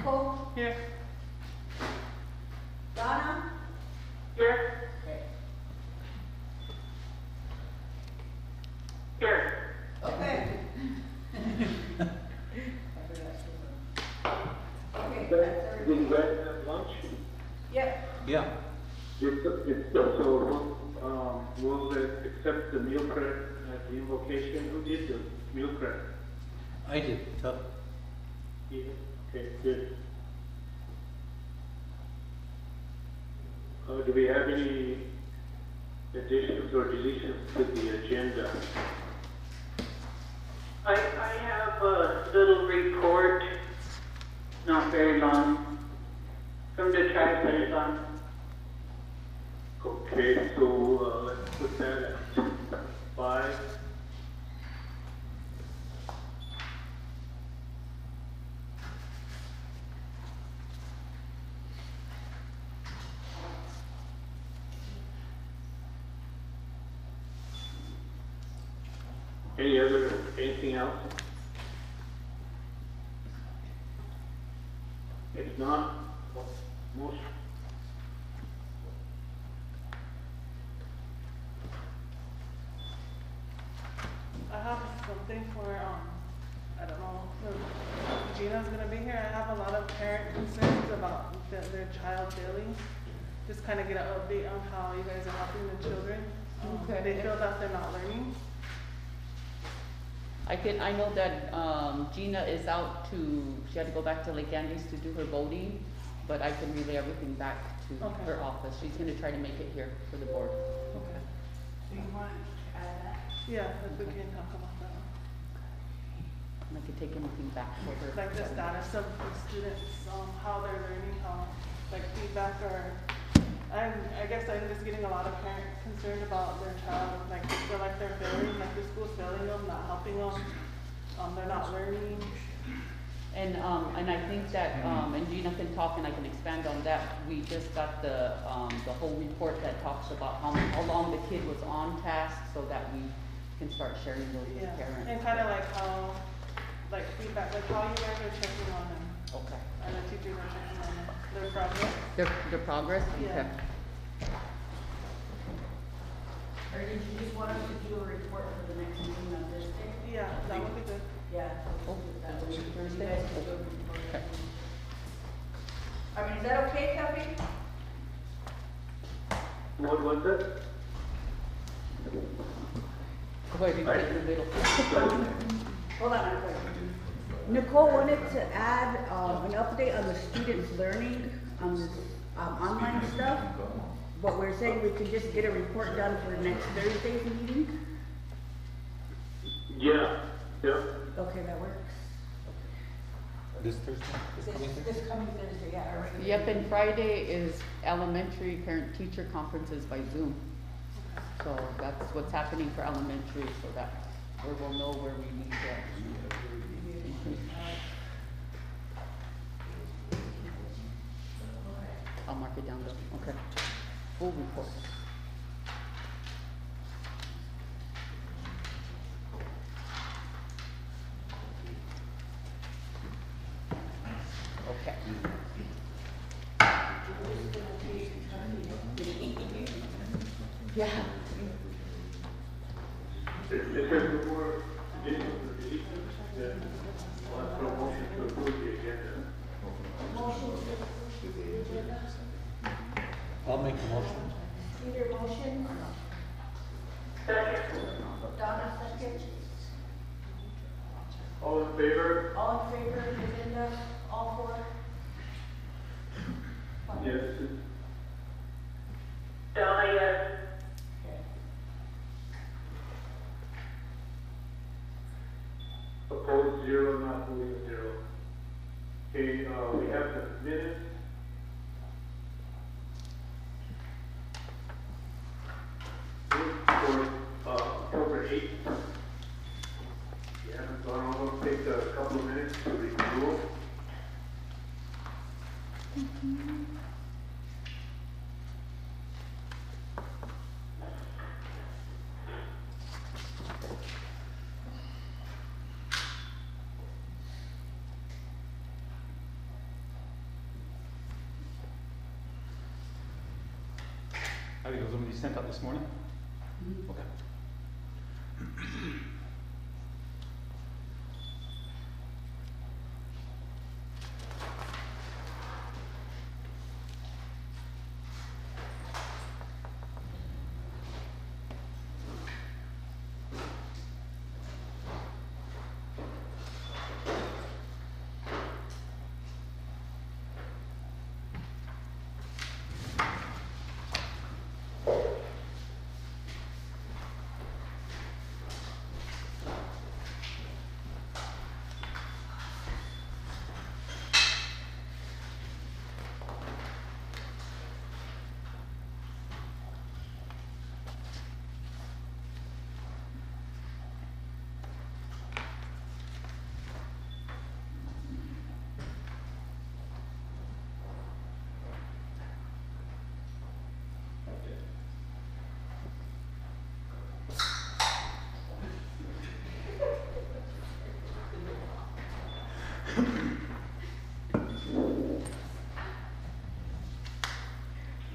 Nicole? Here. Donna? Here. Okay. Here. Okay. Okay, Did you guys have lunch? Yep. Yeah. Will it accept the meal credit at the invocation? Who did the meal credit? I did. Yeah. Okay, good. Do we have any additions or deletions to the agenda? I have a little report, not very long, from the triathlon. Okay, so let's put that at 5. Anything else? If not, most. I have something for, I don't know, so Gina's gonna be here. I have a lot of parent concerns about their child failing. Just kind of get an update on how you guys are helping the children. Okay. They feel that they're not learning. I know that Gina is out she had to go back to Lake Andes to do her voting, but I can relay everything back to Okay. her office. She's gonna try to make it here for the board. Okay. Do you want to add that? Yeah, if we can talk about that. And I can take anything back for her. Like the status of the students, how they're learning, how, like feedback or, I guess I'm just getting a lot of parents concerned about their child, like they feel like they're failing, like the school's failing them, not helping them, they're not learning. And I think that, and Gina can talk and I can expand on that. We just got the whole report that talks about how long the kid was on task so that we can start sharing those with Yeah, parents. and kind of like how, like feedback, like how you guys are checking on them, Okay. and the teachers are checking on them, their progress. Their progress? Yeah. Okay. Or did you just want us to do a report for the next meeting on Thursday? Yeah, that would be good. Yeah. Oh, That would be Thursday? You guys can do a report. Okay. I mean, is that okay, Kathy? What was it? Go ahead, you get in the middle. Hold on a second. Nicole wanted to add an update on the students' learning on online stuff. But we're saying we could just get a report done for next Thursday's meeting. Yeah. Okay, that works. This Thursday? This coming Thursday? This coming Thursday, yeah. our regular Yep, meeting. and Friday is elementary parent-teacher conferences by Zoom. So that's what's happening for elementary, so that we'll know where we need to increase. I'll mark it down though, okay. Full report. Okay. Yeah. If there's no more additions or deletions, then I'll ask for a motion to approve the agenda. I'll make the motion. Peter, motion. Donna, second. All in favor? All in favor of the agenda, all four? Yes. Donna, yes. Okay. Opposed, 0, not moving, 0. Okay, we have the minutes. For October 8th. You haven't gone on, it'll take a couple of minutes to review. How do you, somebody sent out this morning? Mhm. Okay.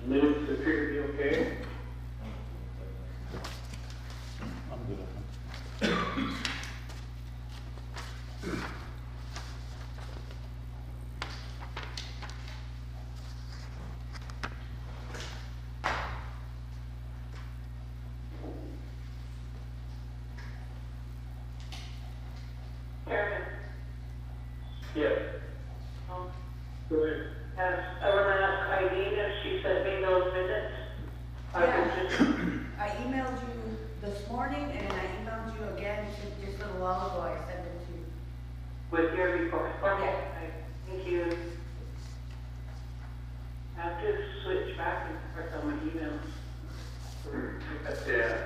Minutes appear to be okay. I'm good at them. Chairman, Yes. um, Go ahead. I want to ask Eileen if she sent me those minutes. I Yeah. was just, I emailed you this morning and I emailed you again just a little while ago. I sent it to you. with your report. Okay, Yeah. thank you. I have to switch back and forth on my emails. Yeah.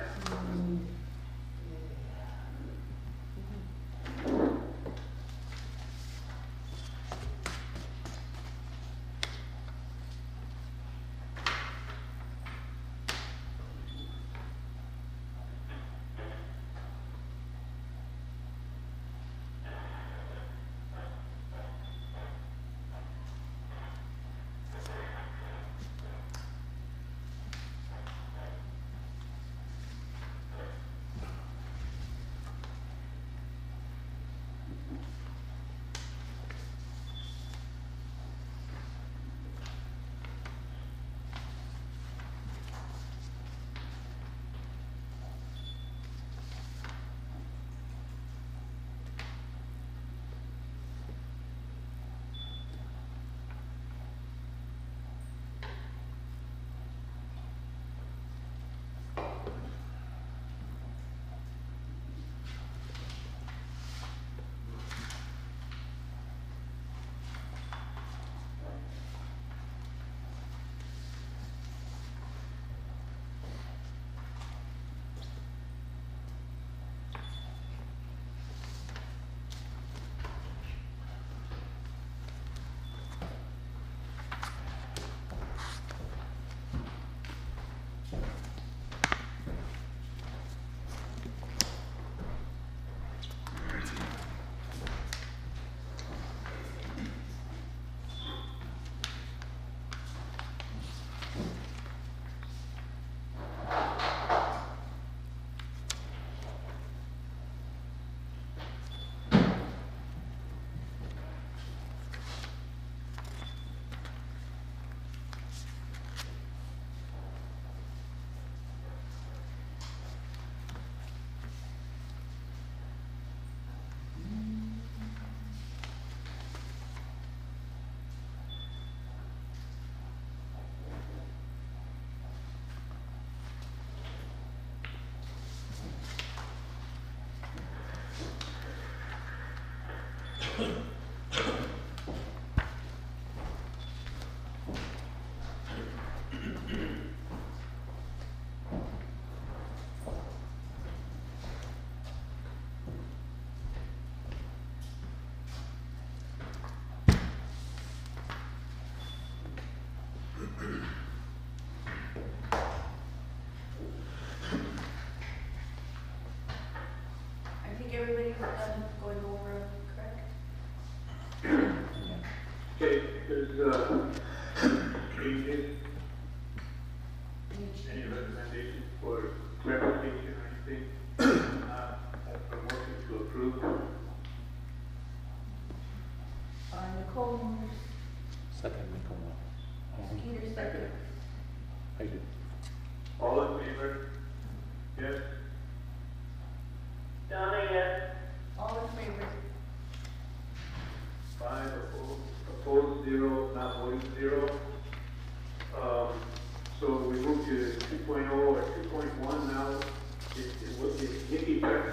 I think everybody's done going over, correct? Okay, there's, changes. Any recommendations for clarification or anything? A motion to approve. Nicole moves, Second, Nicole. Skeeter second. I do. All in favor? Yes? Donna, yes. All in favor? 5 opposed, 0, not voting 0. So we move to 2.0 or 2.1 now. It would be Nikki Beck.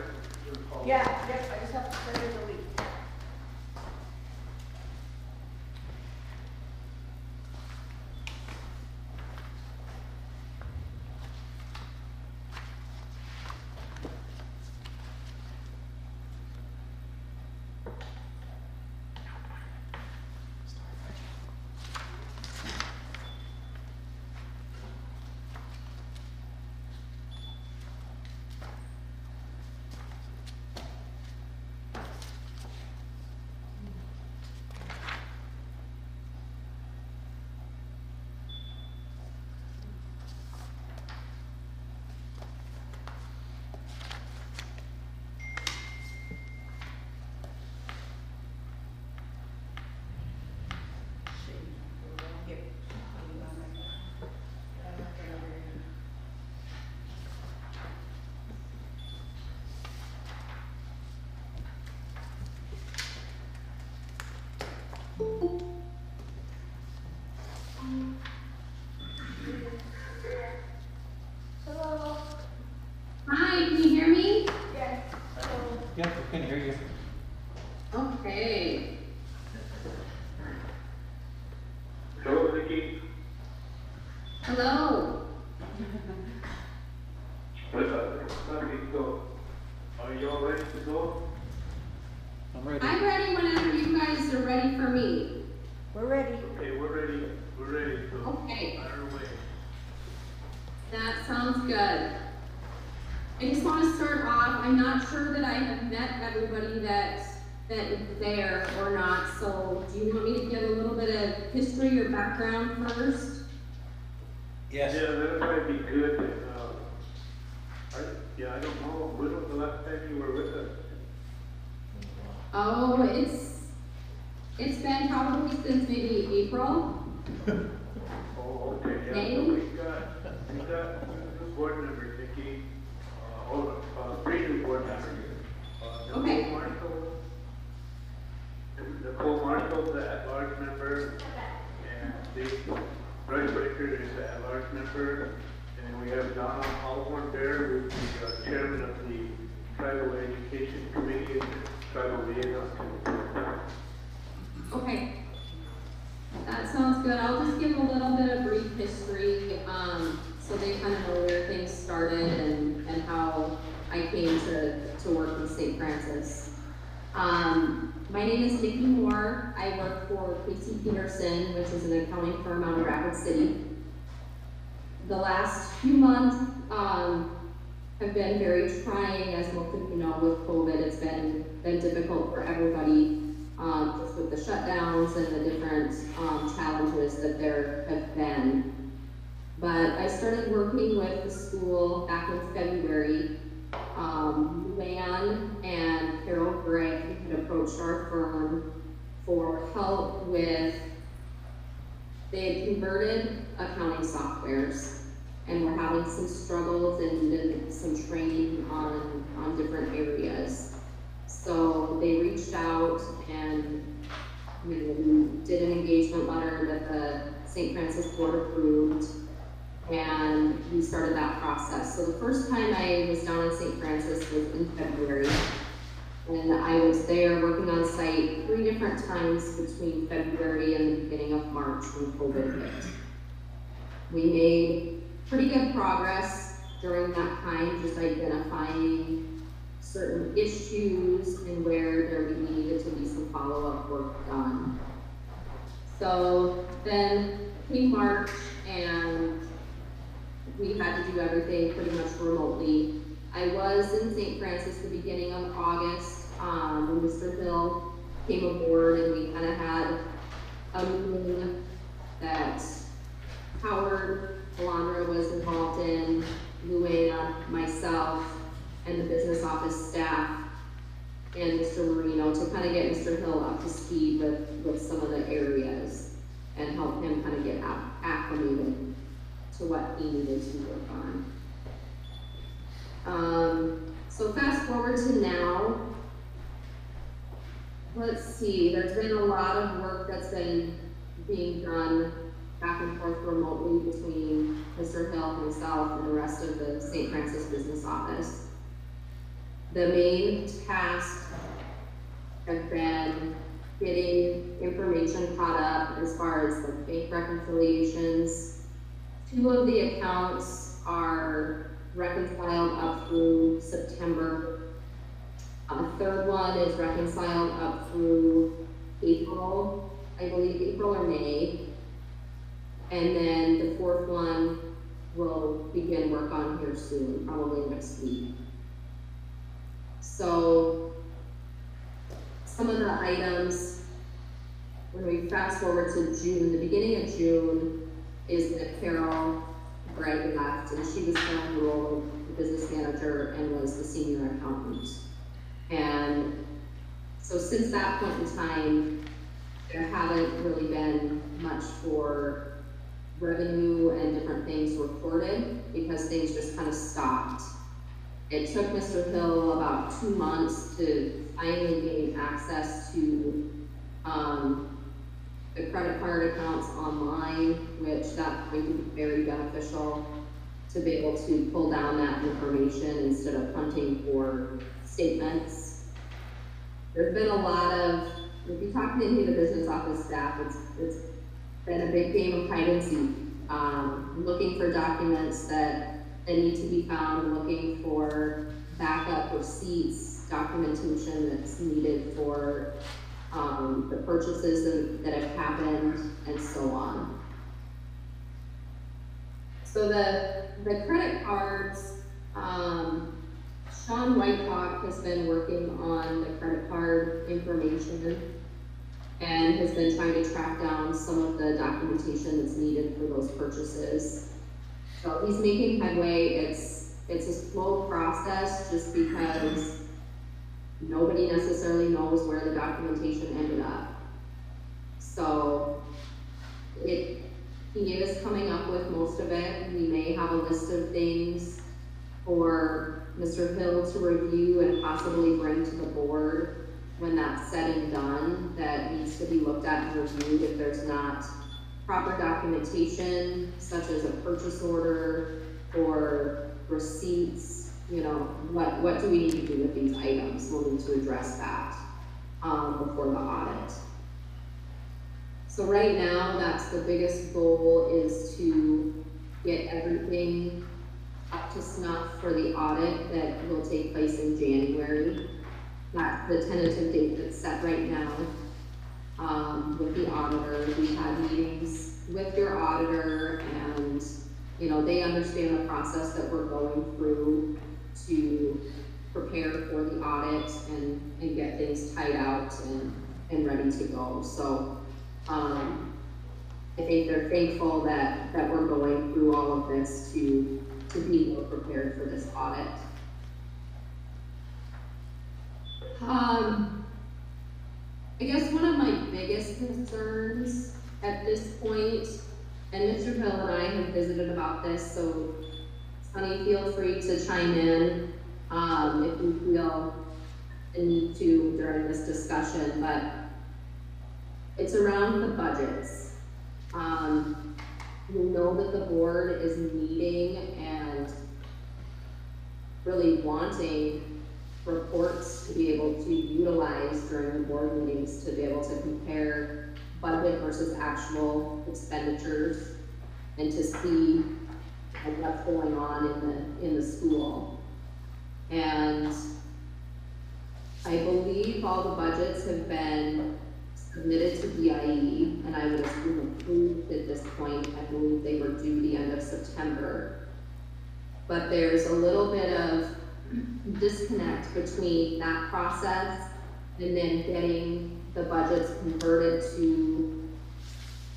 Yeah, yep, I just have to send her the link. Hello. Hi, can you hear me? Yes. Hello. Yeah, we can hear you. Okay. Hello, Nikki. Hello. So, are you all ready to go? I'm ready. I'm ready whenever you guys are ready for me. We're ready. Okay, we're ready. We're ready. So, Okay. on our way. That sounds good. I just want to start off, I'm not sure that I have met everybody that is there or not, so do you want me to give a little bit of history or background first? Yeah, that'll probably be good. And, I don't know. When was the last time you were with us? Oh, it's been probably since maybe April. Oh, okay. Yeah, May? so we got new board members, Nikki. Three new board members. Okay. Nicole Marshall, the at-large member, and Bryce Baker is the at-large member, and then we have Donna Osborne there, who's the chairman of the Tribal Education Committee and Tribal Liaison Committee. Okay. That sounds good. I'll just give a little bit of brief history, so they kind of know where things started and how I came to work in St. Francis. My name is Nikki Moore. I work for Casey Peterson, which is an accounting firm out of Rapid City. The last few months have been very trying, as most of you know, with COVID. It's been difficult for everybody. Just with the shutdowns and the different challenges that there have been. But I started working with the school back in February. Luann and Carol Gray had approached our firm for help with, they had converted accounting softwares and were having some struggles and some training on different areas. So they reached out and we did an engagement letter that the St. Francis Board approved, and we started that process. So the first time I was down in St. Francis was in February, and I was there working on site 3 different times between February and the beginning of March when COVID hit. We made pretty good progress during that time, just identifying certain issues and where there needed to be some follow-up work done. So then came March and we had to do everything pretty much remotely. I was in St. Francis the beginning of August when Mr. Hill came aboard, and we kind of had a meeting that Howard Alondra was involved in, Luann, myself, and the business office staff, and Mr. Marino, to kind of get Mr. Hill up to speed with some of the areas and help him kind of get acclimated to what he needed to work on. So fast forward to now. Let's see, there's been a lot of work that's been being done back and forth remotely between Mr. Hill, himself, and the rest of the St. Francis Business Office. The main tasks have been getting information caught up as far as the bank reconciliations. 2 of the accounts are reconciled up through September. A third one is reconciled up through April, I believe April or May. And then the 4th one will begin work on here soon, probably next week. So some of the items, when we fast forward to June, the beginning of June is when Carol Gregg left, and she was filling the role of the business manager and was the senior accountant. And so since that point in time, there haven't really been much for revenue and different things reported because things just kind of stopped. It took Mr. Hill about 2 months to finally gain access to the credit card accounts online, which that's going to be very beneficial to be able to pull down that information instead of hunting for statements. There's been a lot of, if you talk to any of the business office staff, it's been a big game of hide and seek, looking for documents that need to be found, looking for backup receipts, documentation that's needed for the purchases that have happened, and so on. So the credit cards, Sean Whitehawk has been working on the credit card information and has been trying to track down some of the documentation that's needed for those purchases. So he's making headway. It's a slow process just because nobody necessarily knows where the documentation ended up. So he is coming up with most of it. We may have a list of things for Mr. Hill to review and possibly bring to the board when that's said and done, that needs to be looked at and reviewed if there's not proper documentation, such as a purchase order or receipts. You know, what do we need to do with these items? We'll need to address that before the audit. So right now, that's the biggest goal, is to get everything up to snuff for the audit that will take place in January. That's the tentative date that's set right now with the auditor. We had meetings with your auditor, and you know, they understand the process that we're going through to prepare for the audit and get things tied out and ready to go. So I think they're thankful that we're going through all of this to be more prepared for this audit. I guess one of my biggest concerns at this point, and Mr. Hill and I have visited about this, so Sunny, feel free to chime in if you feel the need to during this discussion, but it's around the budgets. We know that the board is meeting and really wanting reports to be able to utilize during the board meetings to be able to compare budget versus actual expenditures and to see what's going on in the school. And I believe all the budgets have been submitted to BIE, and I would assume approved at this point. I believe they were due the end of September. But there's a little bit of disconnect between that process and then getting the budgets converted to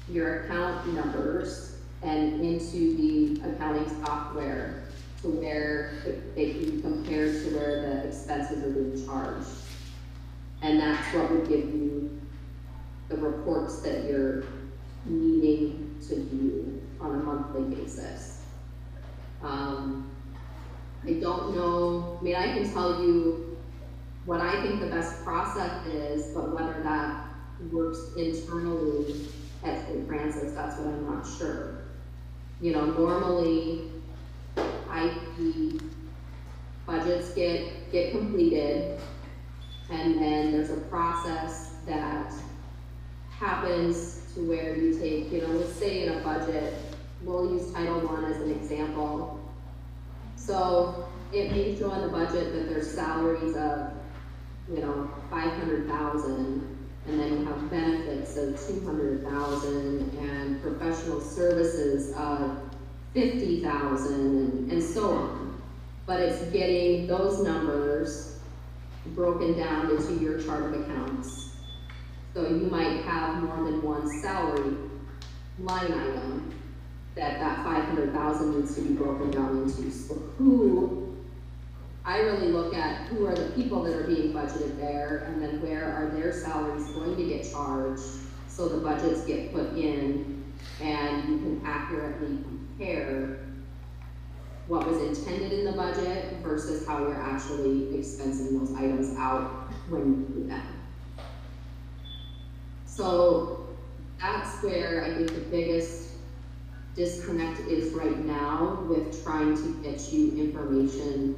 your account numbers and into the accounting software to where they can be compared to where the expenses are being charged. And that's what would give you the reports that you're needing to view on a monthly basis. I don't know, I mean, I can tell you what I think the best process is, but whether that works internally at St. Francis, that's what I'm not sure. You know, normally IT budgets get completed, and then there's a process that happens to where you take, you know, let's say in a budget, we'll use Title I as an example. So it may show in the budget that there's salaries of, you know, 500,000, and then you have benefits of 200,000 and professional services of 50,000 and so on. But it's getting those numbers broken down into your chart of accounts. So you might have more than one salary line item that 500,000 needs to be broken down into. So I really look at who are the people that are being budgeted there, and then where are their salaries going to get charged, so the budgets get put in, and you can accurately compare what was intended in the budget versus how you're actually expensing those items out when you do them. So that's where I think the biggest disconnect is right now with trying to get you information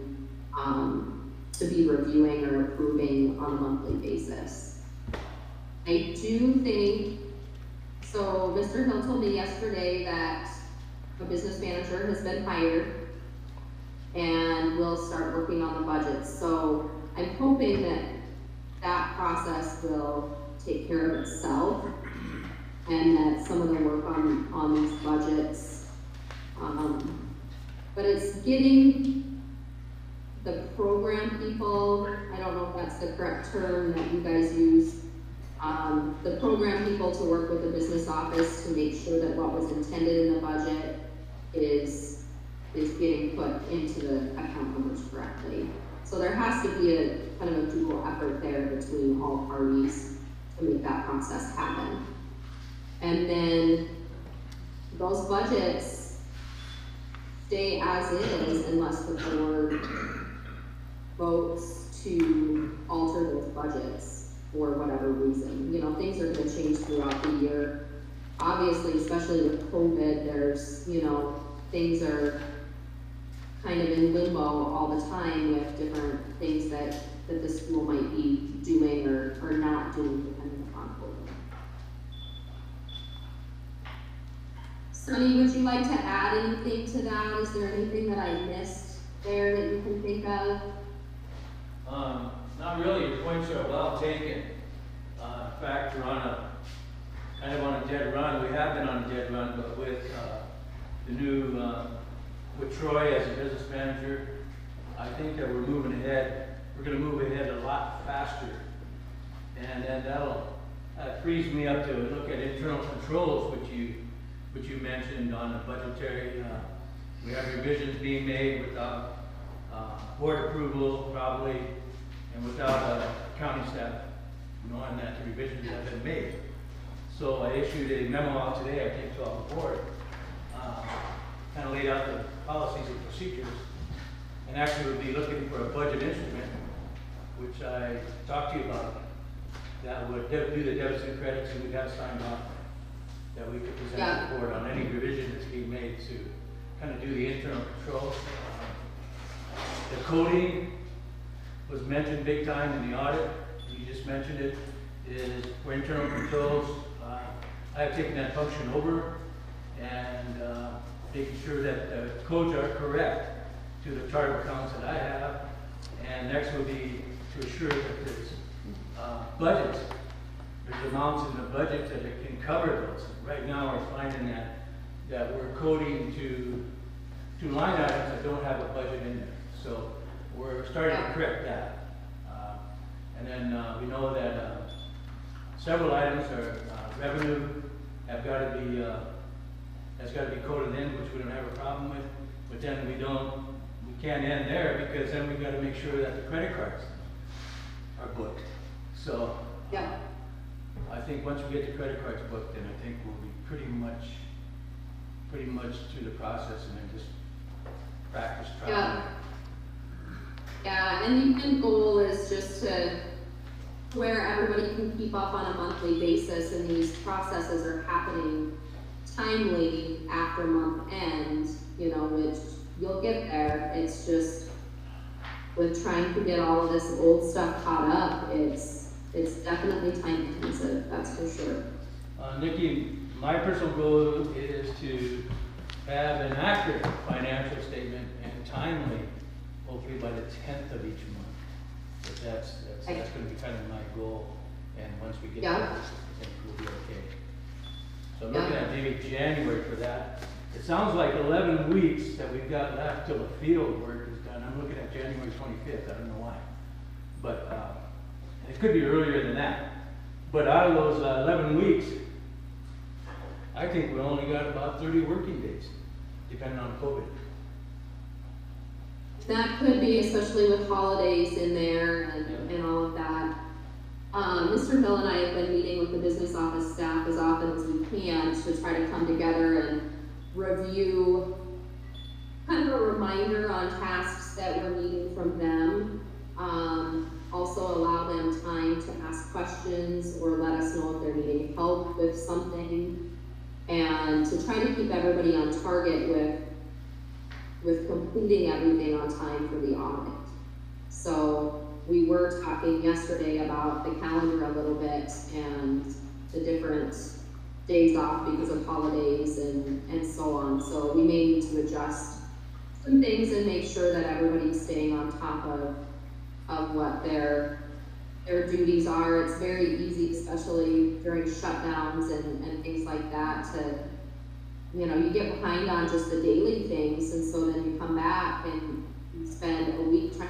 to be reviewing or approving on a monthly basis. I do think, so Mr. Hill told me yesterday that a business manager has been hired and will start working on the budgets. So I'm hoping that that process will take care of itself, and that some of the work on these budgets, but it's getting the program people, I don't know if that's the correct term that you guys use, the program people to work with the business office to make sure that what was intended in the budget is getting put into the account numbers correctly. So there has to be a kind of a dual effort there between all parties to make that process happen. And then those budgets stay as is unless the board votes to alter those budgets for whatever reason. You know, things are gonna change throughout the year. Obviously, especially with COVID, there's, you know, things are kind of in limbo all the time with different things that the school might be doing or not doing depending upon COVID. Sunny, would you like to add anything to that? Is there anything that I missed there that you can think of? Not really. Your points are well taken. In fact, we're kind of on a dead run. We have been on a dead run, but with the new, with Troy as a business manager, I think that we're moving ahead. We're going to move ahead a lot faster, and then that frees me up to look at internal controls, which you mentioned on the budgetary. We have revisions being made without board approval, probably, and without accounting staff knowing that the revisions have been made. So I issued a memo out today, I think, to all the board, kind of laid out the policies and procedures, and actually would be looking for a budget instrument, which I talked to you about, that would do the debits and credits, and we'd have signed off that we could present to the board on any revision that's being made to kind of do the internal controls. The coding was mentioned big time in the audit. You just mentioned it, is for internal controls. I have taken that function over and making sure that the codes are correct to the chart of accounts that I have. And next will be to assure that there's budgets. There's amounts in the budget that it can cover those. Right now we're finding that we're coding to line items that don't have a budget in there. So we're starting to correct that. And then we know that several items are revenue have got to be That's gotta be coded in, which we don't have a problem with, but then we can't end there, because then we gotta make sure that the credit cards are booked. So, Yeah, I think once we get the credit cards booked, then I think we'll be pretty much through the process, and then just practice traveling. yeah, and the end goal is just to where everybody can keep up on a monthly basis, and these processes are happening timely after month end, you know, which you'll get there. It's just with trying to get all of this old stuff caught up, it's definitely time intensive, that's for sure. Nikki, my personal goal is to have an accurate financial statement and timely, hopefully by the 10th of each month. But that's gonna be kind of my goal, and once we get there, I think we'll be okay. So I'm looking at maybe January for that. It sounds like 11 weeks that we've got left till the field work is done. I'm looking at January 25th, I don't know why. But it could be earlier than that. But out of those 11 weeks, I think we only got about 30 working days, depending on COVID. That could be, especially with holidays in there and all of that. Mr. Hill and I have been meeting with the business office staff as often as we can to try to come together and review kind of a reminder on tasks that we're needing from them. Also allow them time to ask questions or let us know if they're needing help with something, and to try to keep everybody on target with completing everything on time for the audit. So we were talking yesterday about the calendar a little bit and the different days off because of holidays and so on. So we may need to adjust some things and make sure that everybody's staying on top of what their duties are. It's very easy, especially during shutdowns and things like that, to, you know, you get behind on just the daily things, and so then you come back and you spend a week trying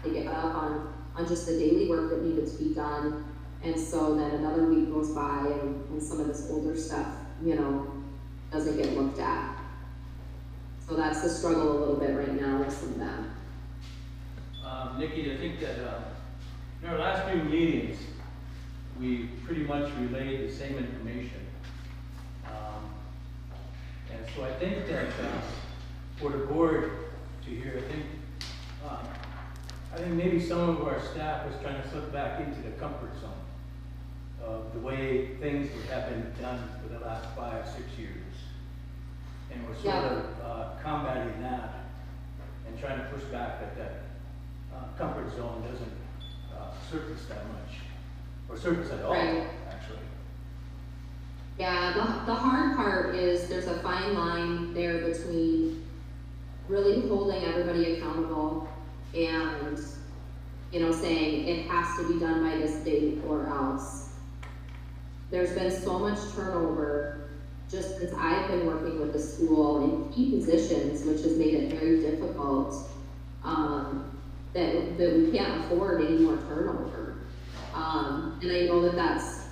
to get up on just the daily work that needed to be done, and so then another week goes by and some of this older stuff, you know, doesn't get looked at. So that's the struggle a little bit right now with some of that. Nikki, I think that in our last few meetings, we pretty much relayed the same information. And so I think that for the board to hear, I think maybe some of our staff was trying to slip back into the comfort zone of the way things have been done for the last 5, 6 years. And we're sort of combating that and trying to push back that comfort zone doesn't surface that much, or surface at all, actually. Yeah, the hard part is there's a fine line there between really holding everybody accountable and, you know, saying it has to be done by this date or else. There's been so much turnover just since I've been working with the school in key positions, which has made it very difficult, that we can't afford any more turnover. And I know that that's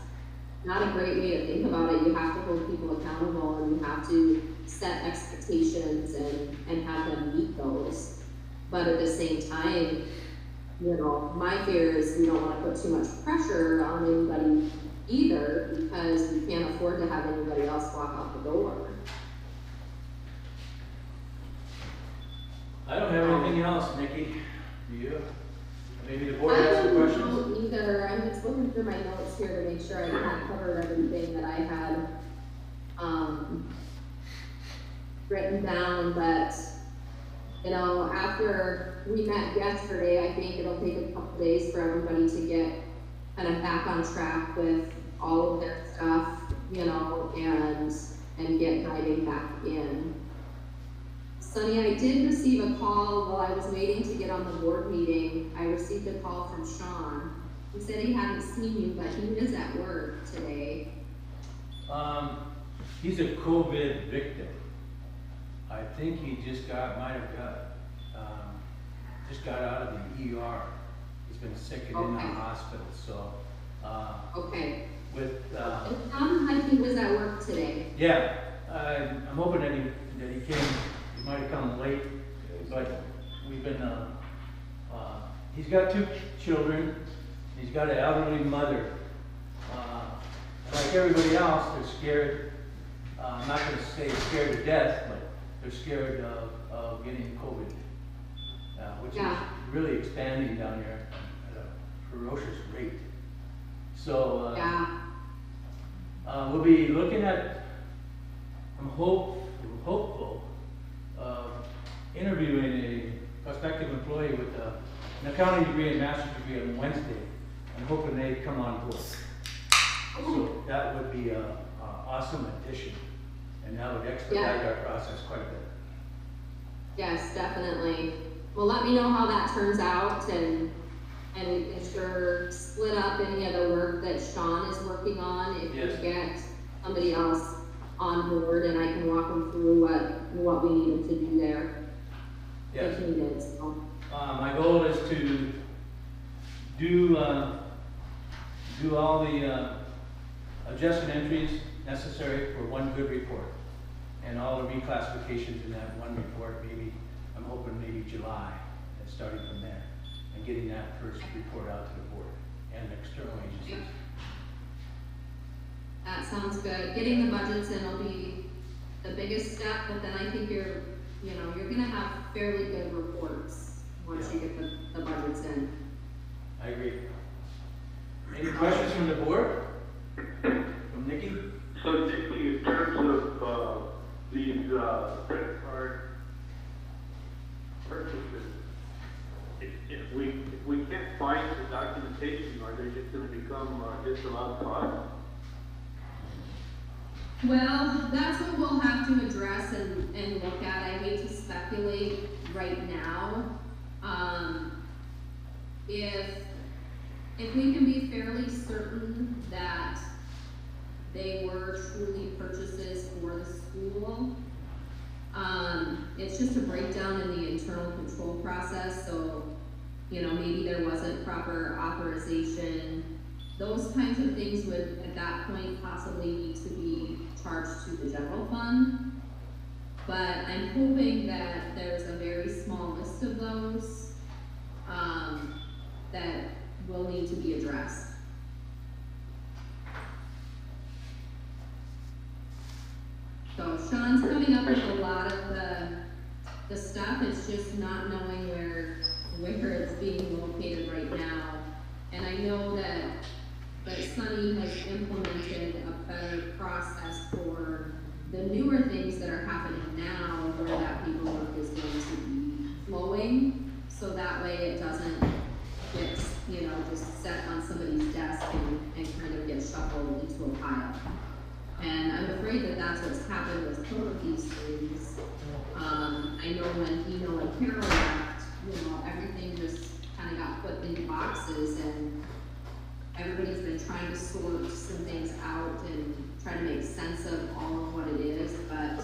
not a great way to think about it. You have to hold people accountable, and you have to set expectations and have them meet those. But at the same time, you know, my fear is we don't want to put too much pressure on anybody either, because we can't afford to have anybody else walk out the door. I don't have anything else, Nikki. Do you? Maybe the board has some questions? I don't either. I'm just looking through my notes here to make sure I kind of covered everything that I had written down, but you know, after we met yesterday, I think it'll take a couple days for everybody to get kind of back on track with all of their stuff, you know, and get diving back in. Sonny, I did receive a call while I was waiting to get on the board meeting. I received a call from Sean. He said he hadn't seen you, but he is at work today. He's a COVID victim. I think he just got out of the ER. He's been sick and in the hospital, so. Okay. With, it sounded like he was at work today. Yeah, I'm hoping that he came, he might have come late, but we've been, he's got 2 children, he's got an elderly mother. Like everybody else, they're scared, I'm not gonna say scared to death, but they're scared of getting COVID, which is really expanding down here at a ferocious rate. So, we'll be looking at, I'm hopeful of interviewing a prospective employee with an accounting degree and master's degree on Wednesday. I'm hoping they come on board. So that would be a awesome addition, and that would expedite our process quite a bit. Yes, definitely. Well, let me know how that turns out, and we can sure split up any of the work that Sean is working on if we get somebody else on board, and I can walk them through what we need them to do there. Yes. If needed, so. My goal is to do all the adjusted entries necessary for one good report, and all the reclassifications in that one report. Maybe I'm hoping maybe July, and starting from there, and getting that first report out to the board and external agencies. That sounds good. Getting the budgets in will be the biggest step, but then I think you're gonna have fairly good reports once you get the budgets in. I agree. Any questions from the board? From Nikki? So Nikki, in terms of these credit card purchases, if we can't find the documentation, are they just gonna become disallowed costs? Well, that's what we'll have to address and look at. I hate to speculate right now. If we can be fairly certain that they were truly purchases for the school, it's just a breakdown in the internal control process, so, maybe there wasn't proper authorization. Those kinds of things would, at that point, possibly need to be charged to the general fund. But I'm hoping that there's a very small list of those, that will need to be addressed. So Sean's coming up with a lot of the stuff, it's just not knowing where it's being located right now. And I know that Sunny has implemented a better process for the newer things that are happening now, where that paperwork is going to be flowing, so that way it doesn't get, just set on somebody's desk and kind of get shuffled into a pile. And I'm afraid that that's what's happened with some of these things. I know when Dino and Carol left, everything just kind of got put into boxes, and everybody's been trying to sort some things out and try to make sense of all of what it is. But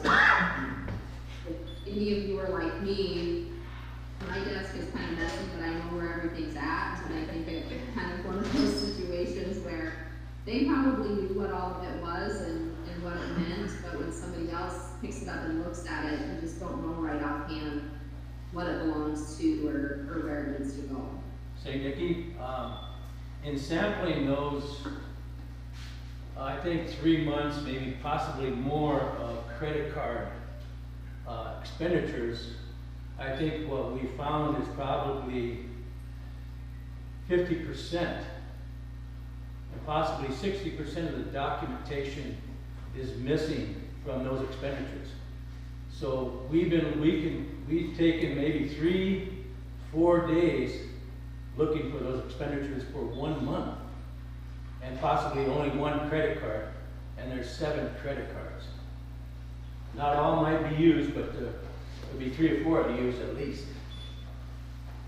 if any of you are like me, my desk is kind of messy, but I know where everything's at, and I think it's kind of one of those situations where they probably knew what all of it was and what it meant, but when somebody else picks it up and looks at it, you just don't know right offhand what it belongs to or where it needs to go. Say, Nikki, in sampling those, I think 3 months, maybe possibly more of credit card expenditures, I think what we found is probably 50%, and possibly 60% of the documentation is missing from those expenditures. So we've taken maybe 3-4 days looking for those expenditures for 1 month, and possibly only 1 credit card, and there's 7 credit cards. Not all might be used, but there'll be 3 or 4 to use at least.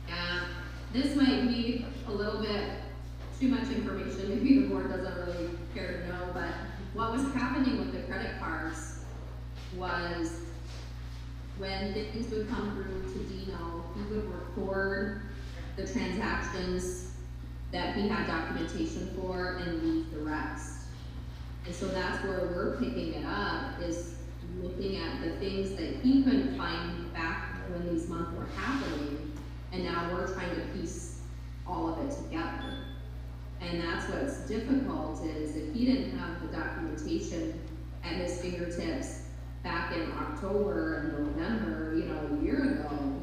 Yeah, this might be a little bit too much information. Maybe the board doesn't really care to know, but what was happening with the credit cards was when things would come through to Dino, he would record the transactions that he had documentation for and leave the rest. And so that's where we're picking it up, is month were happening, and now we're trying to piece all of it together. And that's what's difficult, is if he didn't have the documentation at his fingertips back in October and November, you know, a year ago,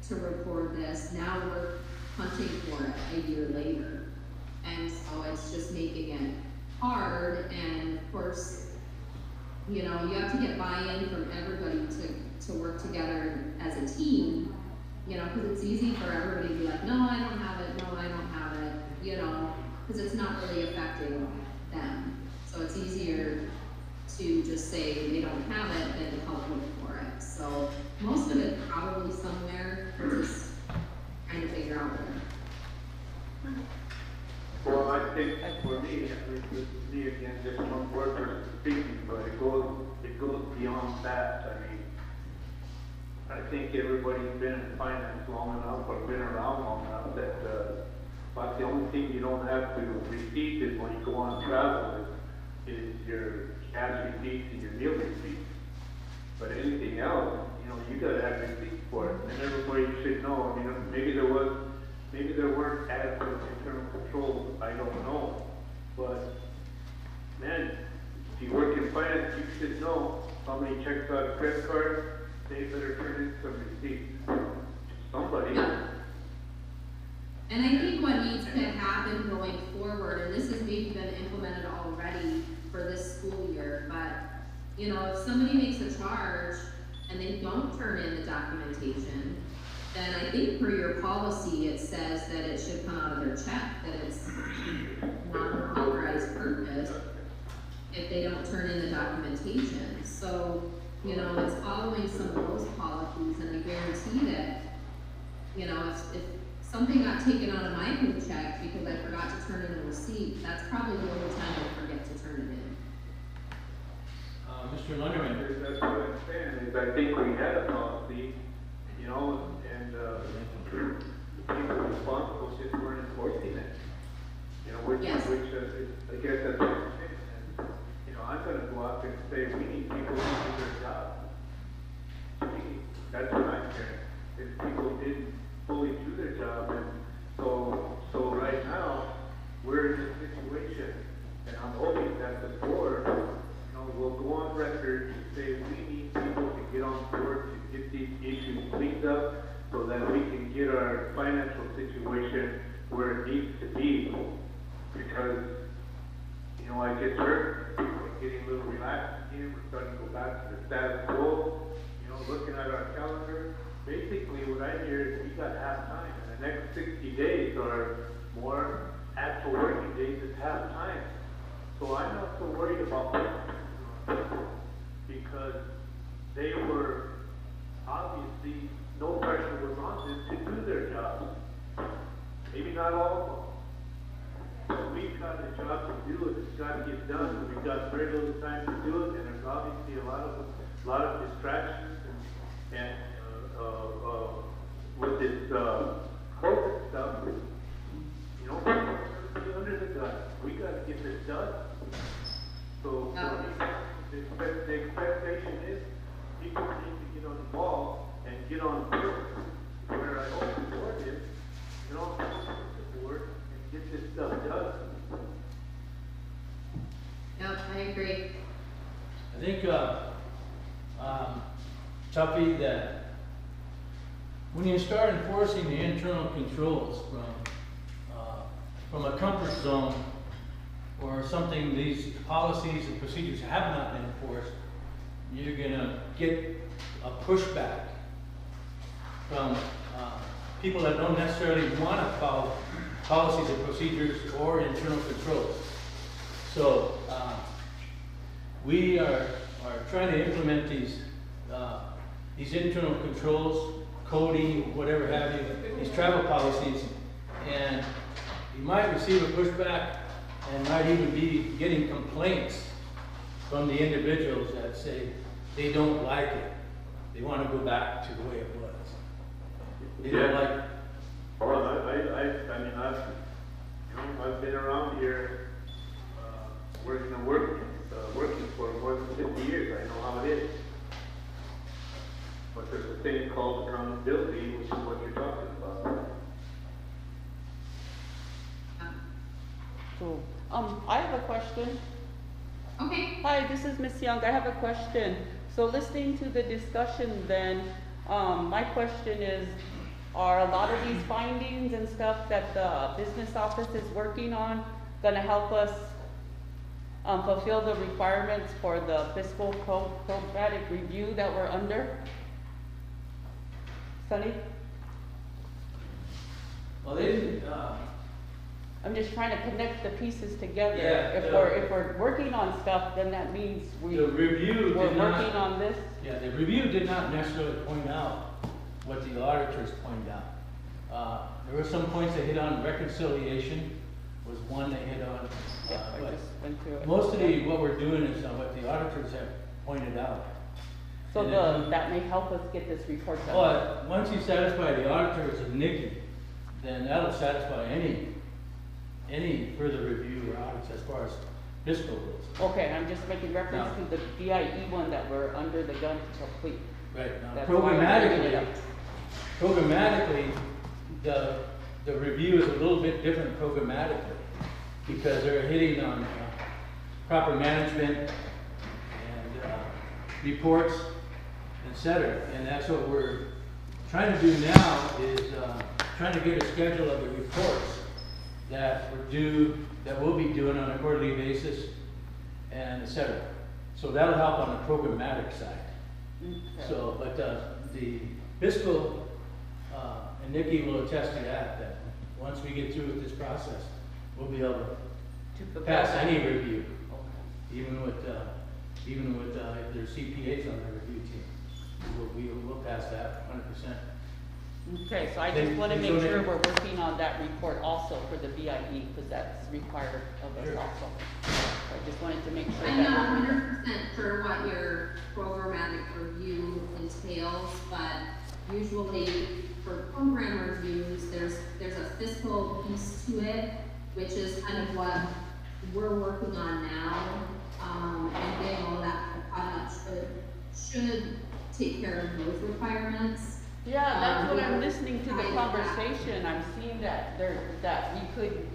to record this, now we're hunting for it a year later. And so it's just making it hard, and of course, you know, you have to get buy-in from everybody to work together as a team, you know, because it's easy for everybody to be like, no, I don't have it, no, I don't have it, you know, because it's not really affecting them. So it's easier to just say they don't have it than to help look for it. So most of it probably somewhere, we're just trying to figure out where. Well, I think for me, this is me again, just one word person speaking, but it goes beyond that. I mean, I think everybody's been in finance long enough, or been around long enough, that but the only thing you don't have to receipt is when you go on travel is your cash receipts and your meal receipts. But anything else, you know, you gotta have receipts for it, and everybody should know. I mean, maybe there weren't adequate internal controls, I don't know. But, man, if you work in finance, you should know how many checks out a credit card, they better turn in some receipts. Somebody. And I think what needs to happen going forward, and this has maybe been implemented already for this school year, but, you know, if somebody makes a charge and they don't turn in the documentation, then I think per your policy, it says that it should come out of their check, that it's not an authorized purpose if they don't turn in the documentation. So, you know, it's following some of those policies, and I guarantee that, you know, if something got taken out of my paycheck because I forgot to turn in a receipt, that's probably the only time I forget to turn it in. Mr. Lunderman. That's what I'm saying, is I think we had a policy, you know, and the people responsible just weren't enforcing it. You know, which Yes. I guess that's what I'm saying. And, you know, I'm gonna go out and say, we need people to do their job. That's what I'm hearing, is people didn't fully do their job, and so right now, we're in this situation, and I'm hoping that the board, you know, will go on record and say, we need people to get on board to get these issues cleaned up, so that we can get our financial situation where it needs to be, because, you know, I get hurt, people are getting a little relaxed again, we're starting to go back to the status quo, you know, looking at our calendar. Basically, what I hear is we got half time, and the next 60 days or more actual working days is half time. So I'm not so worried about people, because they were obviously, no pressure was on them to do their jobs. Maybe not all of them. But we've got a job to do, and it's got to get done. We've got very little time to do it, and there's obviously a lot of distractions and with this COVID stuff, you know, we're under the gun. We got to get this done. So for me, the expectation is people need to get on the ball and get on board. Where I hope the board is, get on the board and get this stuff done. Yep, I agree. I think, Tuffy, that when you start enforcing the internal controls from a comfort zone, or something, these policies and procedures have not been enforced, you're gonna get a pushback from people that don't necessarily want to follow policies and procedures or internal controls. So we are trying to implement these internal controls, coding, whatever have you, these travel policies, and you might receive a pushback and might even be getting complaints from the individuals that say they don't like it. They want to go back to the way it was. They don't like it. Well, I mean, I've been around here, working for more than 50 years. I know how it is. But there's a thing called accountability, which is what you're talking about. So, I have a question. Okay, Hi, this is Miss Young. I have a question. So listening to the discussion then, my question is, are a lot of these findings and stuff that the business office is working on gonna help us fulfill the requirements for the fiscal programmatic review that we're under? Sunny? Well, they didn't, I'm just trying to connect the pieces together. Yeah, If we're working on stuff, then that means the review we're did working not, on this. yeah, the review did not necessarily point out what the auditors pointed out. There were some points they hit on. Reconciliation was one they hit on. Yeah, I But just went through it. most of what we're doing is what the auditors have pointed out. So And that may help us get this report done. But once you satisfy the auditors of Nikki, then that'll satisfy any further review or audits as far as fiscal goes. Okay, I'm just making reference No. to the BIE one that we're under the gun to complete. Right, now That's why I'm bringing it programmatically, the review is a little bit different programmatically, because they're hitting on proper management and reports, et cetera. And that's what we're trying to do now, is trying to get a schedule of the reports that we'll be doing on a quarterly basis, and et cetera. So that'll help on the programmatic side. Okay. So, but the fiscal, and Nikki will attest to that once we get through with this process, we'll be able to pass any review, even with if there's CPAs on the review team. We'll pass that 100%. Okay, so I just want to make sure we're working on that report also for the BIE, because that's required of us Sure. also. So I just wanted to make sure I'm not that. 100% sure what your programmatic review entails, but usually for program reviews, there's a fiscal piece to it, which is kind of what we're working on now. And getting all that product should take care of those requirements. Yeah, that's what I'm listening to the conversation. I'm seeing that that we could,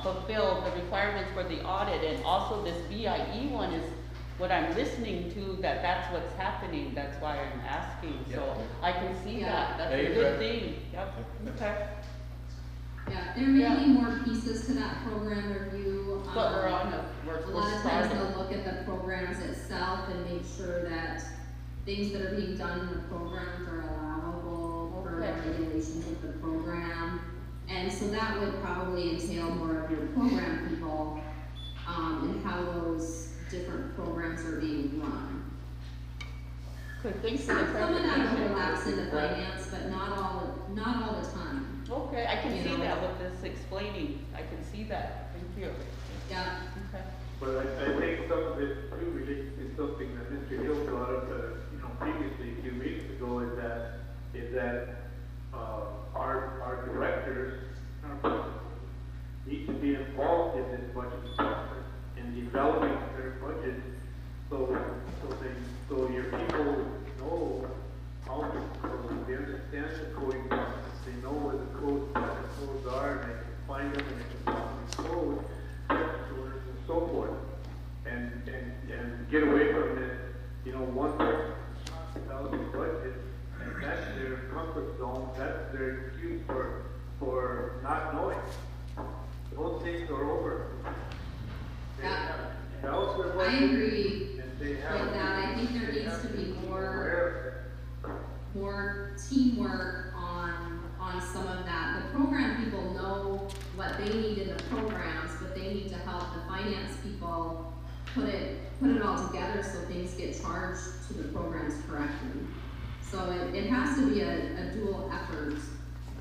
fulfill the requirements for the audit, and also this BIE one is what I'm listening to, that's what's happening. That's why I'm asking, so Yep. I can see Yeah. that. That's Yeah, a you're good correct. thing. Yep, okay. Yeah, there may Yeah. be more pieces to that program review. But we're on a, A we're lot of times starting. they'll look at the programs itself and make sure that things that are being done in the programs are allowable for the Okay. regulations of the program. And so that would probably entail more of your program people, and how those different programs are being run. Good, thanks for the Some of that clarification. overlaps into finance, but not all the time. Okay, I can You see know. that with this explaining. I can see that. Thank you. Yeah, Okay. But I think some of it too relates to something that Mr. Hill brought up, previously a few meetings ago, is that our directors need to be involved in this budget process and developing their budget, so your people know how to code, they understand the coding process, they know where the codes are, and they can find them, and they can follow the code, and so forth. And get away from this, one person $1,000 budget, and that's their comfort zone, that's their excuse for not knowing. Those things are over. They Yeah. have developed their I budget, agree and they with have. that. I think there they needs have to be aware of it. more teamwork on some of that. The program people know what they need in the programs, but they need to help the finance people put it all together so things get charged to the programs correctly. So it has to be a dual effort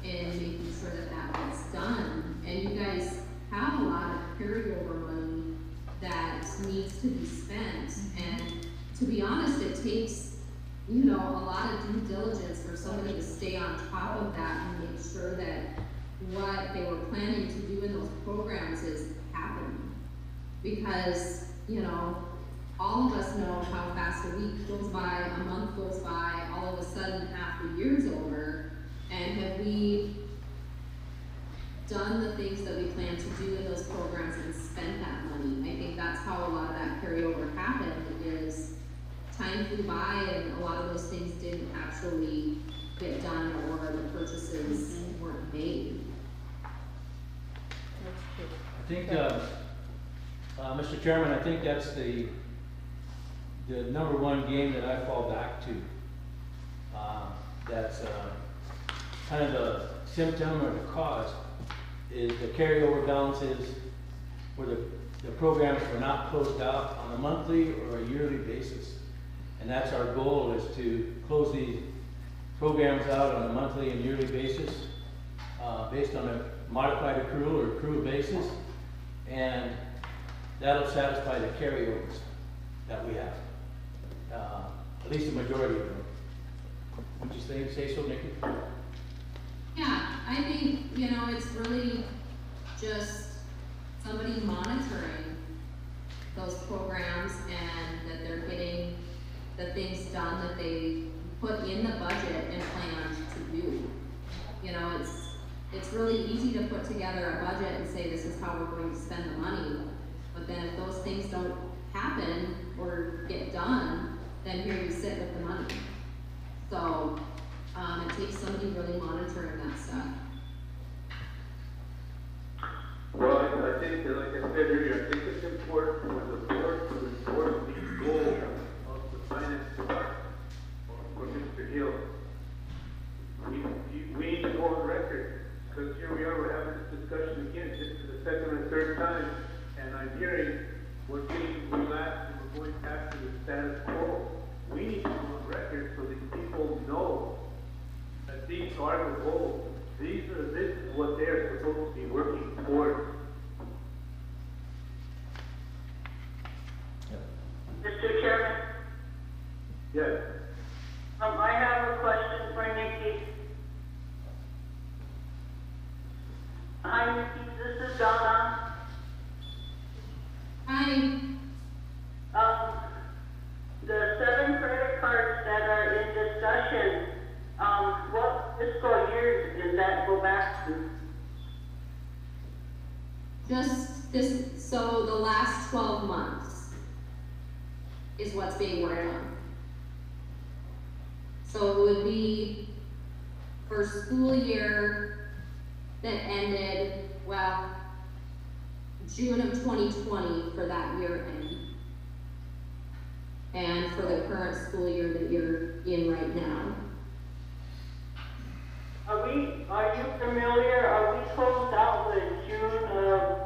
in making sure that gets done. And you guys have a lot of carryover money that needs to be spent. And to be honest, it takes, a lot of due diligence for somebody to stay on top of that and make sure that what they were planning to do in those programs is happening. Because, all of us know how fast a week goes by, a month goes by, all of a sudden sudden half the year's over, and have we done the things that we plan to do in those programs and spent that money? I think that's how a lot of that carryover happened, is time flew by and a lot of those things didn't actually get done, or the purchases weren't made. I think, Mr. Chairman, I think that's the number one game that I fall back to. That's kind of the symptom or the cause, is the carryover balances where the programs were not closed out on a monthly or a yearly basis. And that's our goal, is to close these programs out on a monthly and yearly basis, based on a modified accrual or accrual basis. And that'll satisfy the carryovers that we have, at least the majority of them. Would you say so, Nikki? Yeah, I think, it's really just somebody monitoring those programs and that they're getting the things done that they put in the budget and planned to do. It's really easy to put together a budget and say this is how we're going to spend the money, but then if those things don't happen or get done, then here you sit with the money. So, it takes somebody really monitoring that stuff. Well, I think, that, like I said earlier, I think it's important for the board to enforce the goal of the finance department, or for Mr. Hill. We need to go on record, because here we are, we're having this discussion again, this is the second or third time, and I'm hearing we're getting relaxed and we're going back to the status quo. We need to go on record so that people know that these are the goals. This is what they're supposed to be working towards. Mr. Chairman, Yes. I have a question for Nikki. Hi, Nikki, this is Donna. Hi. The 7 credit cards that are in discussion, what fiscal year does that go back to? Just this, so the last 12 months is what's being worked on. So it would be for school year that ended, June of 2020 for that year end. And for the current school year that you're in right now. Are you familiar, are we closed out with June of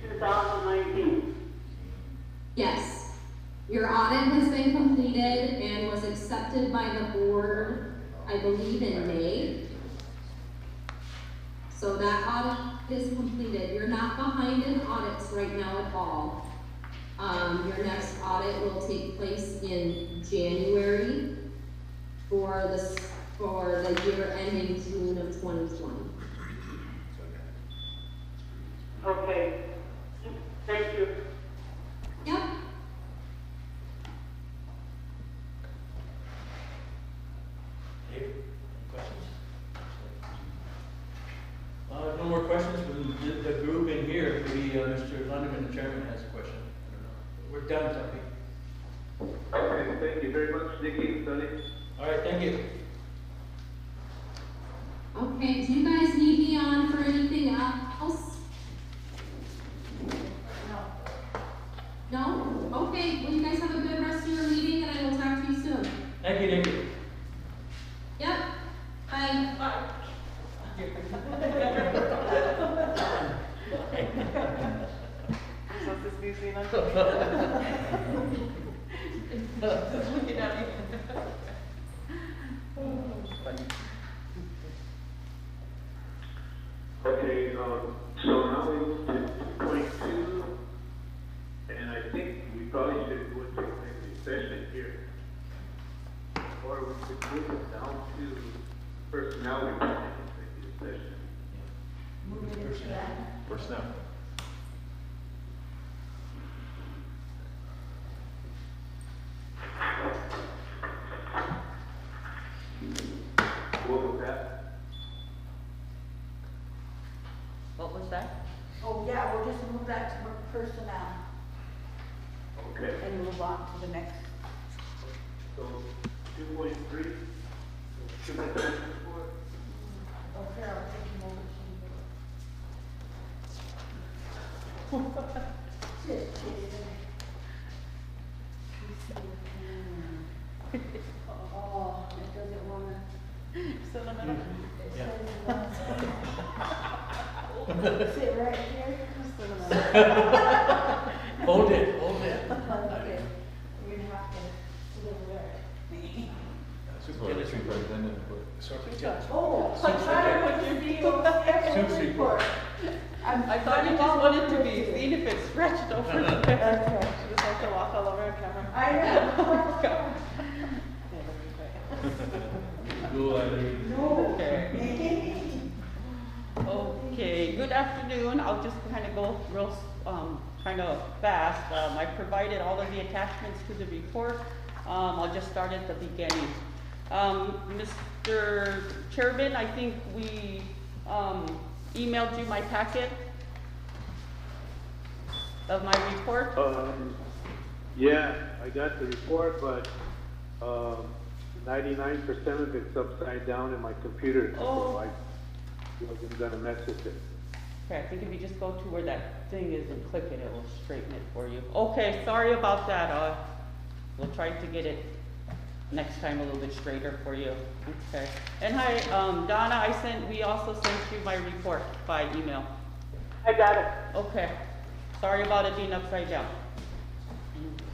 2019? Yes. Your audit has been completed and was accepted by the board, I believe in May. So that audit is completed. You're not behind in audits right now at all. Your next audit will take place in January for the year ending June of 2020. Okay, thank you. Yep. Any questions? No more questions from the group in here. Maybe Mr. Lundeman, the chairman, has a question. I don't know. We're done, Tuppy. Okay, thank you very much, Nikki and Sonny. All right, thank you. Okay, do you guys need me on for anything else? No? Okay, well you guys have a good rest of your meeting and I will talk to you soon. Thank you, Nikki. Yep, bye. Bye. So this be seen on Just looking at me. Okay, so now we move to point 2, and I think we probably should go into executive session here. Or we could move it down to personnel report in executive session. Personnel. move that to personnel Okay, and move on to the next. so 2.3, superintendent's report. Okay, I'll take them over to you. Just kidding. Oh, it doesn't wanna. So no matter. It says, sit right here. So no matter. Hold it, hold it. Okay, you're gonna have to live there. Superintendent report. Oh, so try to do your report. I thought you just wanted to be seen if it's stretched over there. Okay. She just likes to walk all over her camera. I know. Yeah, that'd be great. Go, Eileen. No. Okay. Okay, good afternoon. I'll just kind of go real, kind of fast. I provided all of the attachments to the report. I'll just start at the beginning. Mr. Chairman, I think we, emailed you my packet of my report. Yeah, I got the report, but 99% of it's upside down in my computer, so Oh. I wasn't gonna mess with it. Okay, I think if you just go to where that thing is and click it, it will straighten it for you. Okay, sorry about that. We'll try to get it next time a little bit straighter for you. Okay. And hi, Donna, we also sent you my report by email. I got it. Okay. Sorry about it being upside down.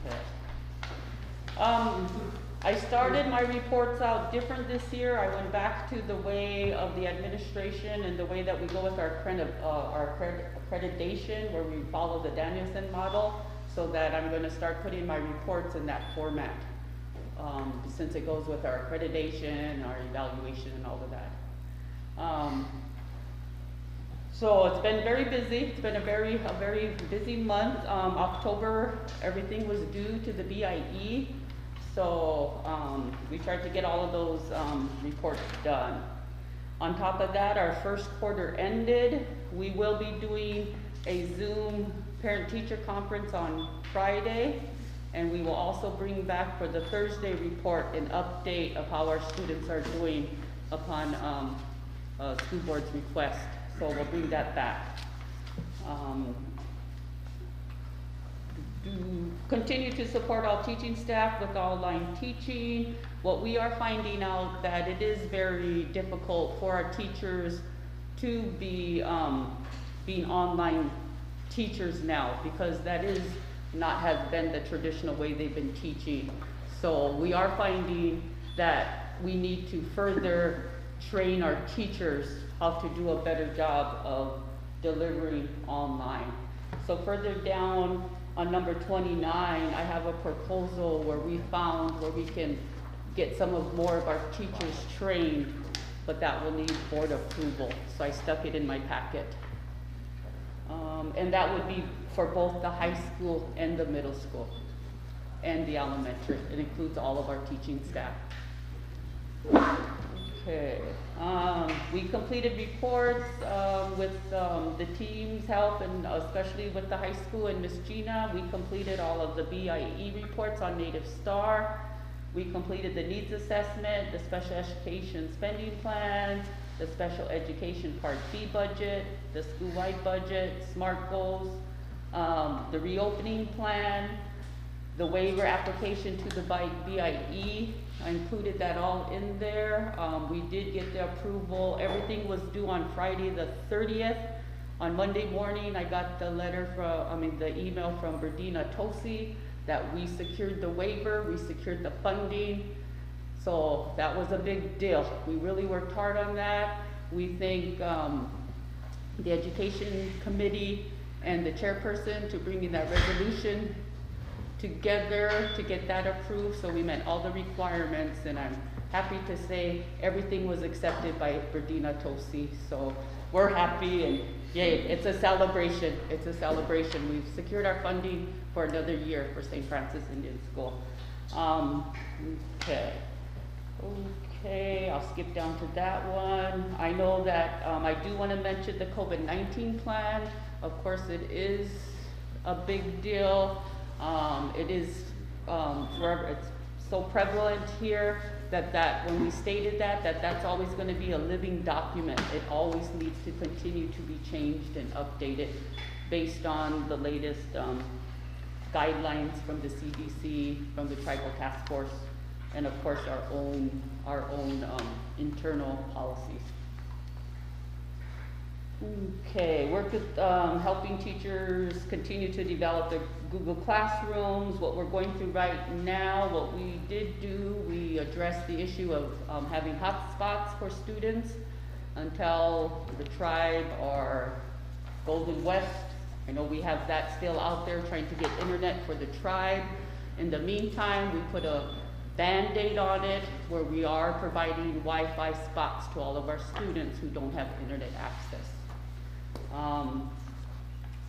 Okay. I started my reports out different this year. I went back to the way of the administration and the way that we go with our accreditation, where we follow the Danielson model, so that I'm gonna start putting my reports in that format. Since it goes with our accreditation, our evaluation, and all of that. So it's been very busy. It's been a very busy month. October, everything was due to the BIE. So we tried to get all of those reports done. On top of that, our first quarter ended. We will be doing a Zoom parent-teacher conference on Friday. And we will also bring back for the Thursday report an update of how our students are doing upon school board's request. So we'll bring that back. Continue to support all teaching staff with online teaching. What we are finding out that it is very difficult for our teachers to be being online teachers now, because that is has been the traditional way they've been teaching. So we are finding that we need to further train our teachers how to do a better job of delivering online. So further down on number 29, I have a proposal where we can get more of our teachers trained, but that will need board approval. So I stuck it in my packet. And that would be for both the high school and the middle school and the elementary. It includes all of our teaching staff. Okay, we completed reports with the team's help, and especially with the high school and Miss Gina. We completed all of the BIE reports on Native Star. We completed the needs assessment, the special education spending plan, the special education Part B budget, the school-wide budget, SMART goals, the reopening plan, the waiver application to the BIE. I included that all in there. We did get the approval. Everything was due on Friday the 30th. On Monday morning, I got the the email from Berdina Tosi that we secured the waiver, we secured the funding. So that was a big deal. We really worked hard on that. We thank the education committee and the chairperson to bring in that resolution together to get that approved. So we met all the requirements, and I'm happy to say everything was accepted by Berdina Tosi. So we're happy, and yay, it's a celebration. It's a celebration. We've secured our funding for another year for St. Francis Indian School. Okay. Okay, I'll skip down to that one. I know that, I do wanna mention the COVID-19 plan. Of course, it is a big deal. It is, forever, it's so prevalent here that when we stated that's always gonna be a living document. It always needs to continue to be changed and updated based on the latest, guidelines from the CDC, from the Tribal Task Force, and of course our own internal policies. Okay, work with helping teachers continue to develop their Google Classrooms. What we're going through right now, what we did do, we addressed the issue of having hotspots for students until the tribe or Golden West. I know we have that still out there trying to get internet for the tribe. In the meantime, we put a Band-Aid on it where we are providing Wi-Fi spots to all of our students who don't have internet access.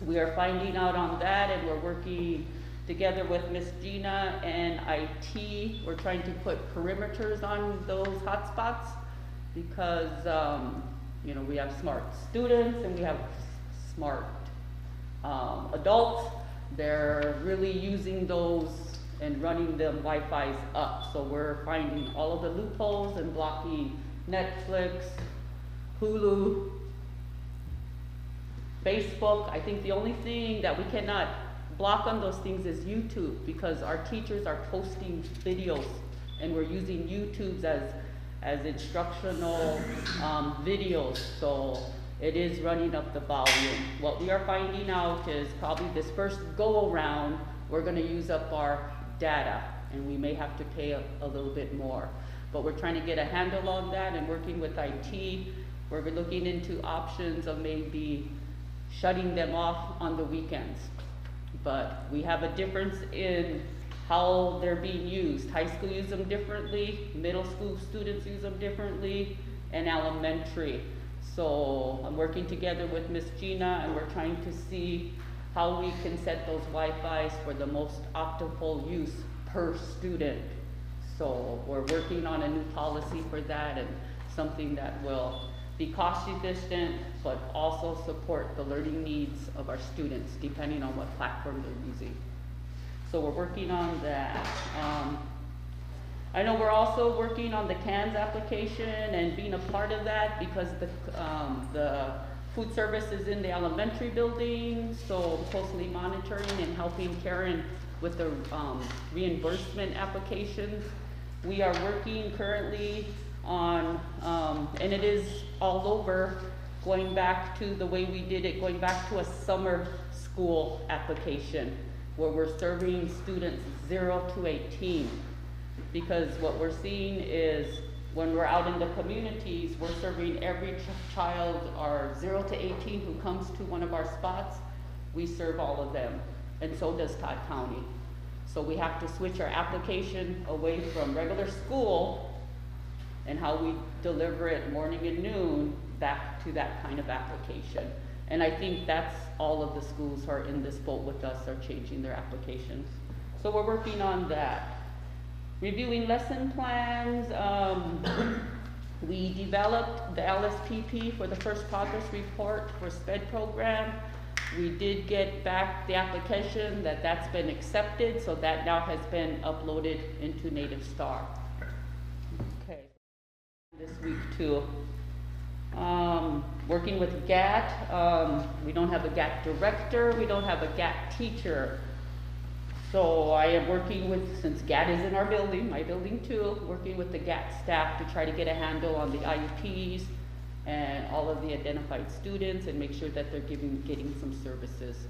We are finding out on that, and we're working together with Miss Gina and IT. We're trying to put perimeters on those hotspots because, you know, we have smart students and we have smart adults. They're really using those and running them Wi-Fi's up. So we're finding all of the loopholes and blocking Netflix, Hulu, Facebook. I think the only thing that we cannot block on those things is YouTube, because our teachers are posting videos and we're using YouTube as instructional videos. So it is running up the volume. What we are finding out is probably this first go around, we're gonna use up our data and we may have to pay a little bit more. But we're trying to get a handle on that and working with IT. We're looking into options of maybe shutting them off on the weekends. But we have a difference in how they're being used. High school use them differently, middle school students use them differently, and elementary. So I'm working together with Miss Gina and we're trying to see how we can set those Wi-Fi's for the most optimal use per student. So we're working on a new policy for that, and something that will be cost efficient, but also support the learning needs of our students, depending on what platform they're using. So we're working on that. I know we're also working on the CANS application and being a part of that, because the food service is in the elementary building, so I'm closely monitoring and helping Karen with the reimbursement applications. We are working currently on, and it is all over, going back to the way we did it, going back to a summer school application where we're serving students 0 to 18. Because what we're seeing is when we're out in the communities, we're serving every child, or 0 to 18 who comes to one of our spots, we serve all of them, and so does Todd County. So we have to switch our application away from regular school and how we deliver it morning and noon back to that kind of application. And I think that's all of the schools who are in this boat with us are changing their applications. So we're working on that. Reviewing lesson plans, we developed the LSPP for the first progress report for SPED program. We did get back the application that's been accepted, so that now has been uploaded into Native Star. Okay, this week too. Working with GAT, we don't have a GAT director, we don't have a GAT teacher. So I am working with, since GAT is in our building, my building too, working with the GAT staff to try to get a handle on the IEPs and all of the identified students and make sure that they're getting some services.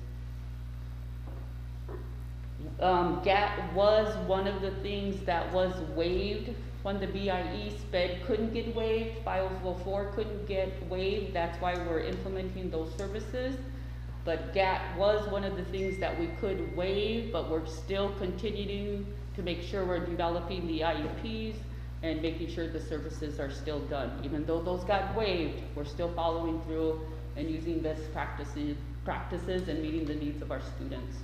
GAT was one of the things that was waived when the BIE SPED couldn't get waived, 504 couldn't get waived. That's why we're implementing those services. But GAT was one of the things that we could waive, but we're still continuing to make sure we're developing the IEPs and making sure the services are still done. Even though those got waived, we're still following through and using best practices and meeting the needs of our students.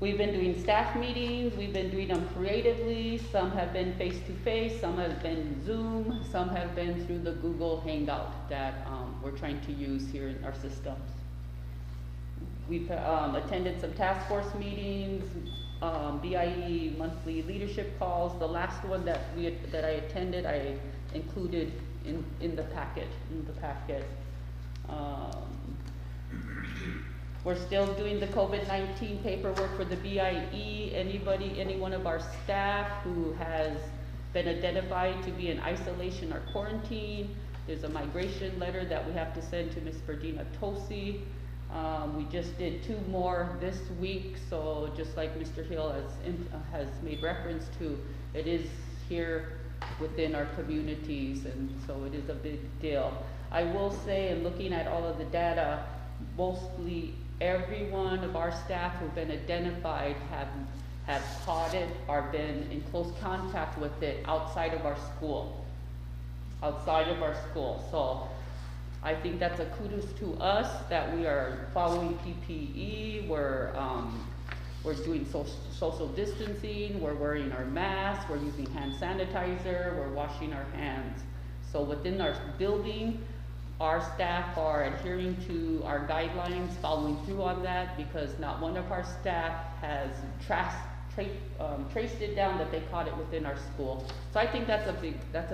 We've been doing staff meetings, we've been doing them creatively, some have been face-to-face, some have been Zoom, some have been through the Google Hangout that we're trying to use here in our systems. We've attended some task force meetings, BIE monthly leadership calls. The last one that I attended, I included in the packet. We're still doing the COVID-19 paperwork for the BIE. Any one of our staff who has been identified to be in isolation or quarantine, there's a migration letter that we have to send to Ms. Virginia Tosi. We just did 2 more this week, so just like Mr. Hill has made reference to, it is here within our communities, and so it is a big deal. I will say, in looking at all of the data, mostly every one of our staff who've been identified have caught it or been in close contact with it outside of our school. So I think that's a kudos to us that we are following PPE, we're doing social distancing, we're wearing our masks, we're using hand sanitizer, we're washing our hands. So within our building, our staff are adhering to our guidelines, following through on that, because not one of our staff has traced it down that they caught it within our school. So I think that's a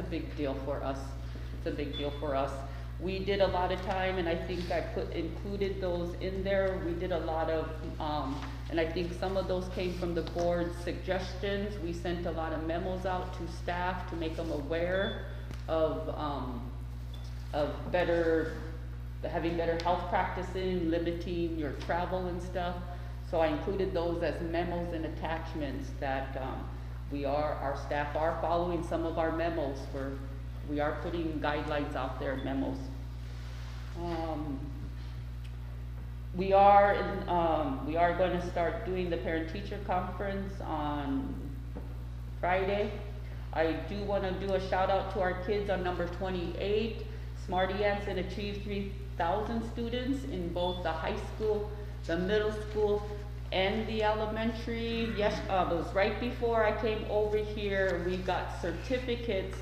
big deal for us. It's a big deal for us. We did a lot of time, and I think I included those in there. We did a lot of, and I think some of those came from the board's suggestions. We sent a lot of memos out to staff to make them aware of having better health practices, limiting your travel and stuff. So I included those as memos and attachments that our staff are following some of our memos. We are putting guidelines out there, memos. We are going to start doing the parent-teacher conference on Friday. I do want to do a shout out to our kids on number 28. Smarty Anson achieved 3,000 students in both the high school, the middle school, and the elementary. Yes, it was right before I came over here. We got certificates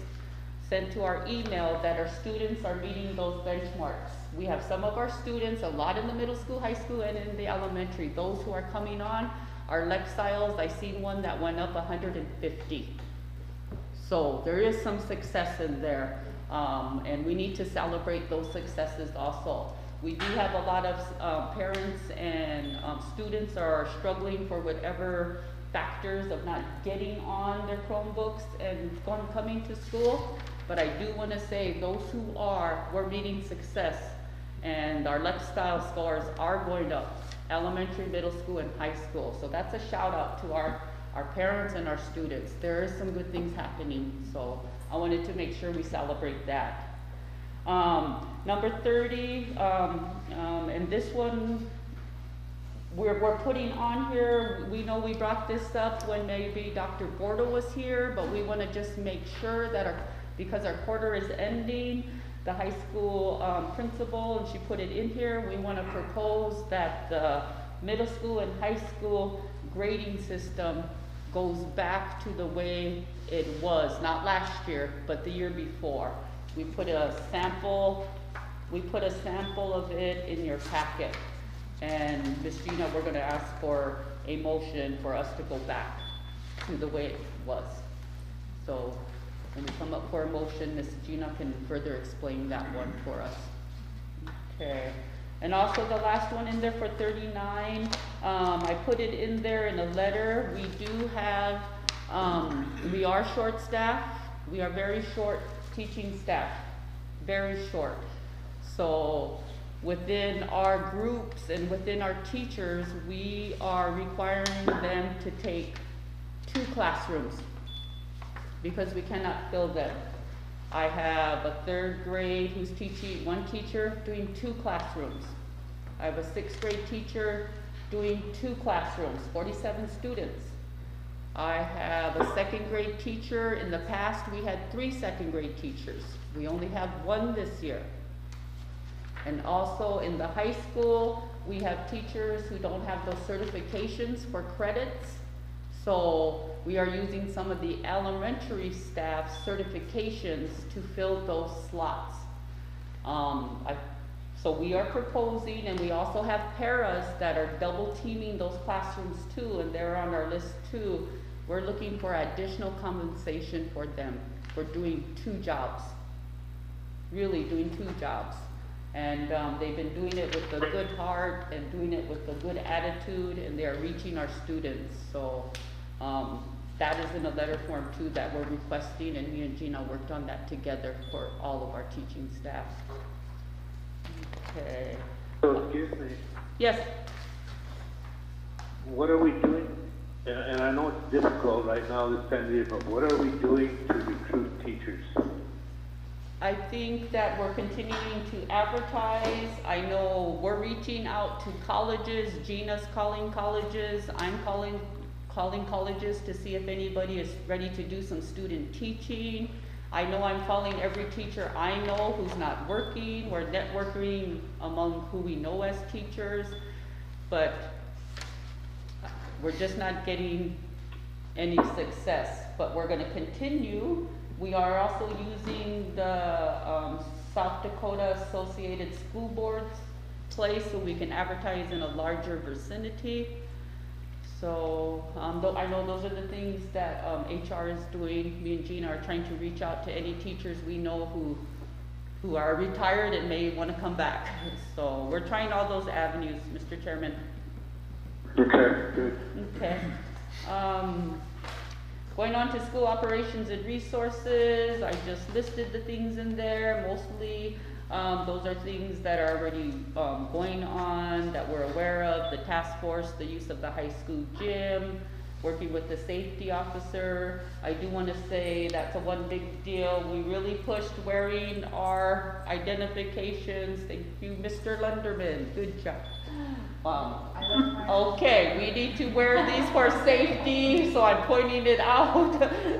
sent to our email that our students are meeting those benchmarks. We have some of our students, a lot in the middle school, high school, and in the elementary. Those who are coming on are Lexiles. I seen one that went up 150. So there is some success in there. And we need to celebrate those successes also. We do have a lot of parents and students are struggling for whatever factors of not getting on their Chromebooks and coming to school. But I do want to say those who we're meeting success, and our lifestyle scores are going up, elementary, middle school, and high school. So that's a shout out to our parents and our students. There is some good things happening, so I wanted to make sure we celebrate that. Number 30, and this one we're putting on here. We know we brought this up when maybe Dr. Bordo was here, but we want to just make sure that because our quarter is ending, the high school principal, and she put it in here, we want to propose that the middle school and high school grading system goes back to the way it was, not last year, but the year before. We put a sample of it in your packet. And Ms. Gina, we're gonna ask for a motion for us to go back to the way it was. So when we come up for a motion, Ms. Gina can further explain that one for us. Okay. And also the last one in there for 39, I put it in there in a letter. We do have, we are short staffed. We are very short teaching staff, very short. So within our groups and within our teachers, we are requiring them to take 2 classrooms because we cannot fill them. I have a 3rd grade who's teaching, one teacher doing 2 classrooms. I have a 6th grade teacher doing 2 classrooms, 47 students. I have a 2nd grade teacher. In the past, we had 3 2nd grade teachers. We only have 1 this year. And also in the high school, we have teachers who don't have those certifications for credits. So we are using some of the elementary staff's certifications to fill those slots. So we are proposing, and we also have paras that are double teaming those classrooms too, and they're on our list too. We're looking for additional compensation for them for doing 2 jobs, really doing 2 jobs. And they've been doing it with a good heart and doing it with a good attitude, and they're reaching our students. So that is in a letter form too that we're requesting, and me and Gina worked on that together for all of our teaching staff. Okay. So, excuse me, Yes. what are we doing? And I know it's difficult right now this time of year, but what are we doing to recruit teachers? I think that we're continuing to advertise. I know we're reaching out to colleges. Gina's calling colleges. I'm calling colleges to see if anybody is ready to do some student teaching. I know I'm calling every teacher I know who's not working. We're networking among who we know as teachers, but we're just not getting any success. But we're gonna continue. We are also using the South Dakota Associated School Boards place so we can advertise in a larger vicinity. So I know those are the things that HR is doing. Me and Gina are trying to reach out to any teachers we know who are retired and may want to come back. So we're trying all those avenues, Mr. Chairman. Okay, good. Okay. Going on to school operations and resources, I just listed the things in there. Mostly those are things that are already going on, that we're aware of. The task force, the use of the high school gym, working with the safety officer. I do want to say that's a one big deal. We really pushed wearing our identifications. Thank you, Mr. Lunderman. Good job. Okay, we need to wear these for safety, so I'm pointing it out.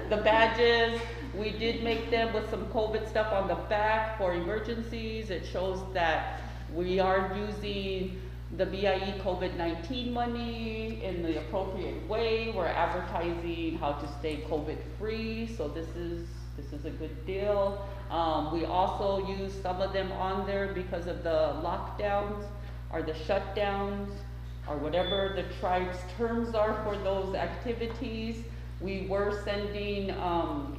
The badges, we did make them with some COVID stuff on the back for emergencies. It shows that we are using the BIE COVID-19 money in the appropriate way. We're advertising how to stay COVID-free, so this is a good deal. We also use some of them on there because of the lockdowns or the shutdowns or whatever the tribe's terms are for those activities. We were sending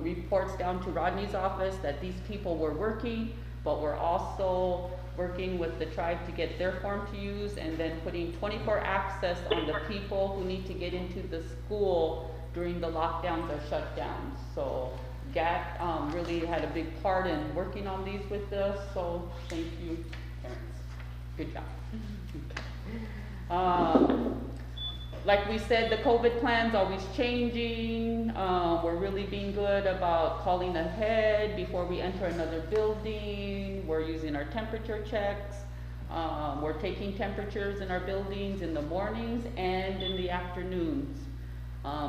reports down to Rodney's office that these people were working, but we're also working with the tribe to get their form to use, and then putting 24 access on the people who need to get into the school during the lockdowns or shutdowns. So GAT really had a big part in working on these with us, so thank you, parents. Good job. Like we said, the COVID plan's always changing. We're really being good about calling ahead before we enter another building. We're using our temperature checks. We're taking temperatures in our buildings in the mornings and in the afternoons.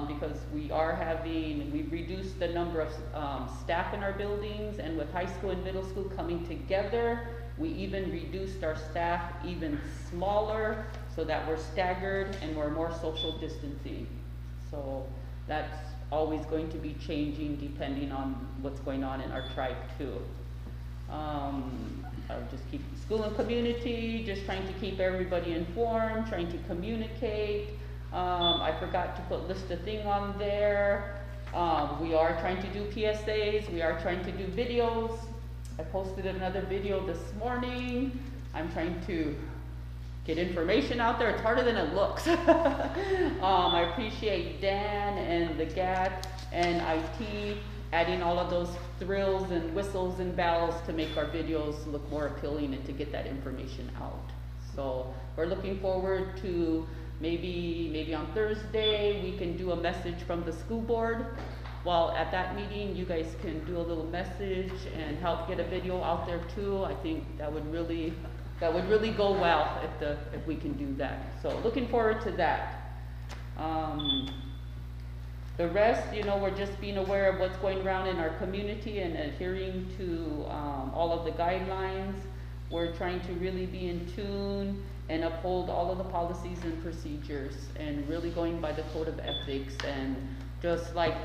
Because we've reduced the number of staff in our buildings, and with high school and middle school coming together, we even reduced our staff even smaller so that we're staggered and we're more social distancing. So that's always going to be changing depending on what's going on in our tribe too. I'll just keep school and community, just trying to keep everybody informed, trying to communicate. I forgot to put list a thing on there. We are trying to do PSAs, we are trying to do videos. I posted another video this morning. I'm trying to get information out there. It's harder than it looks. I appreciate Dan and the GAT and IT adding all of those thrills and whistles and bells to make our videos look more appealing and to get that information out. So we're looking forward to maybe on Thursday we can do a message from the school board. Well, at that meeting, you guys can do a little message and help get a video out there too. I think that would really go well if we can do that. So looking forward to that. The rest, we're just being aware of what's going around in our community and adhering to all of the guidelines. We're trying to really be in tune and uphold all of the policies and procedures, and really going by the code of ethics. And just like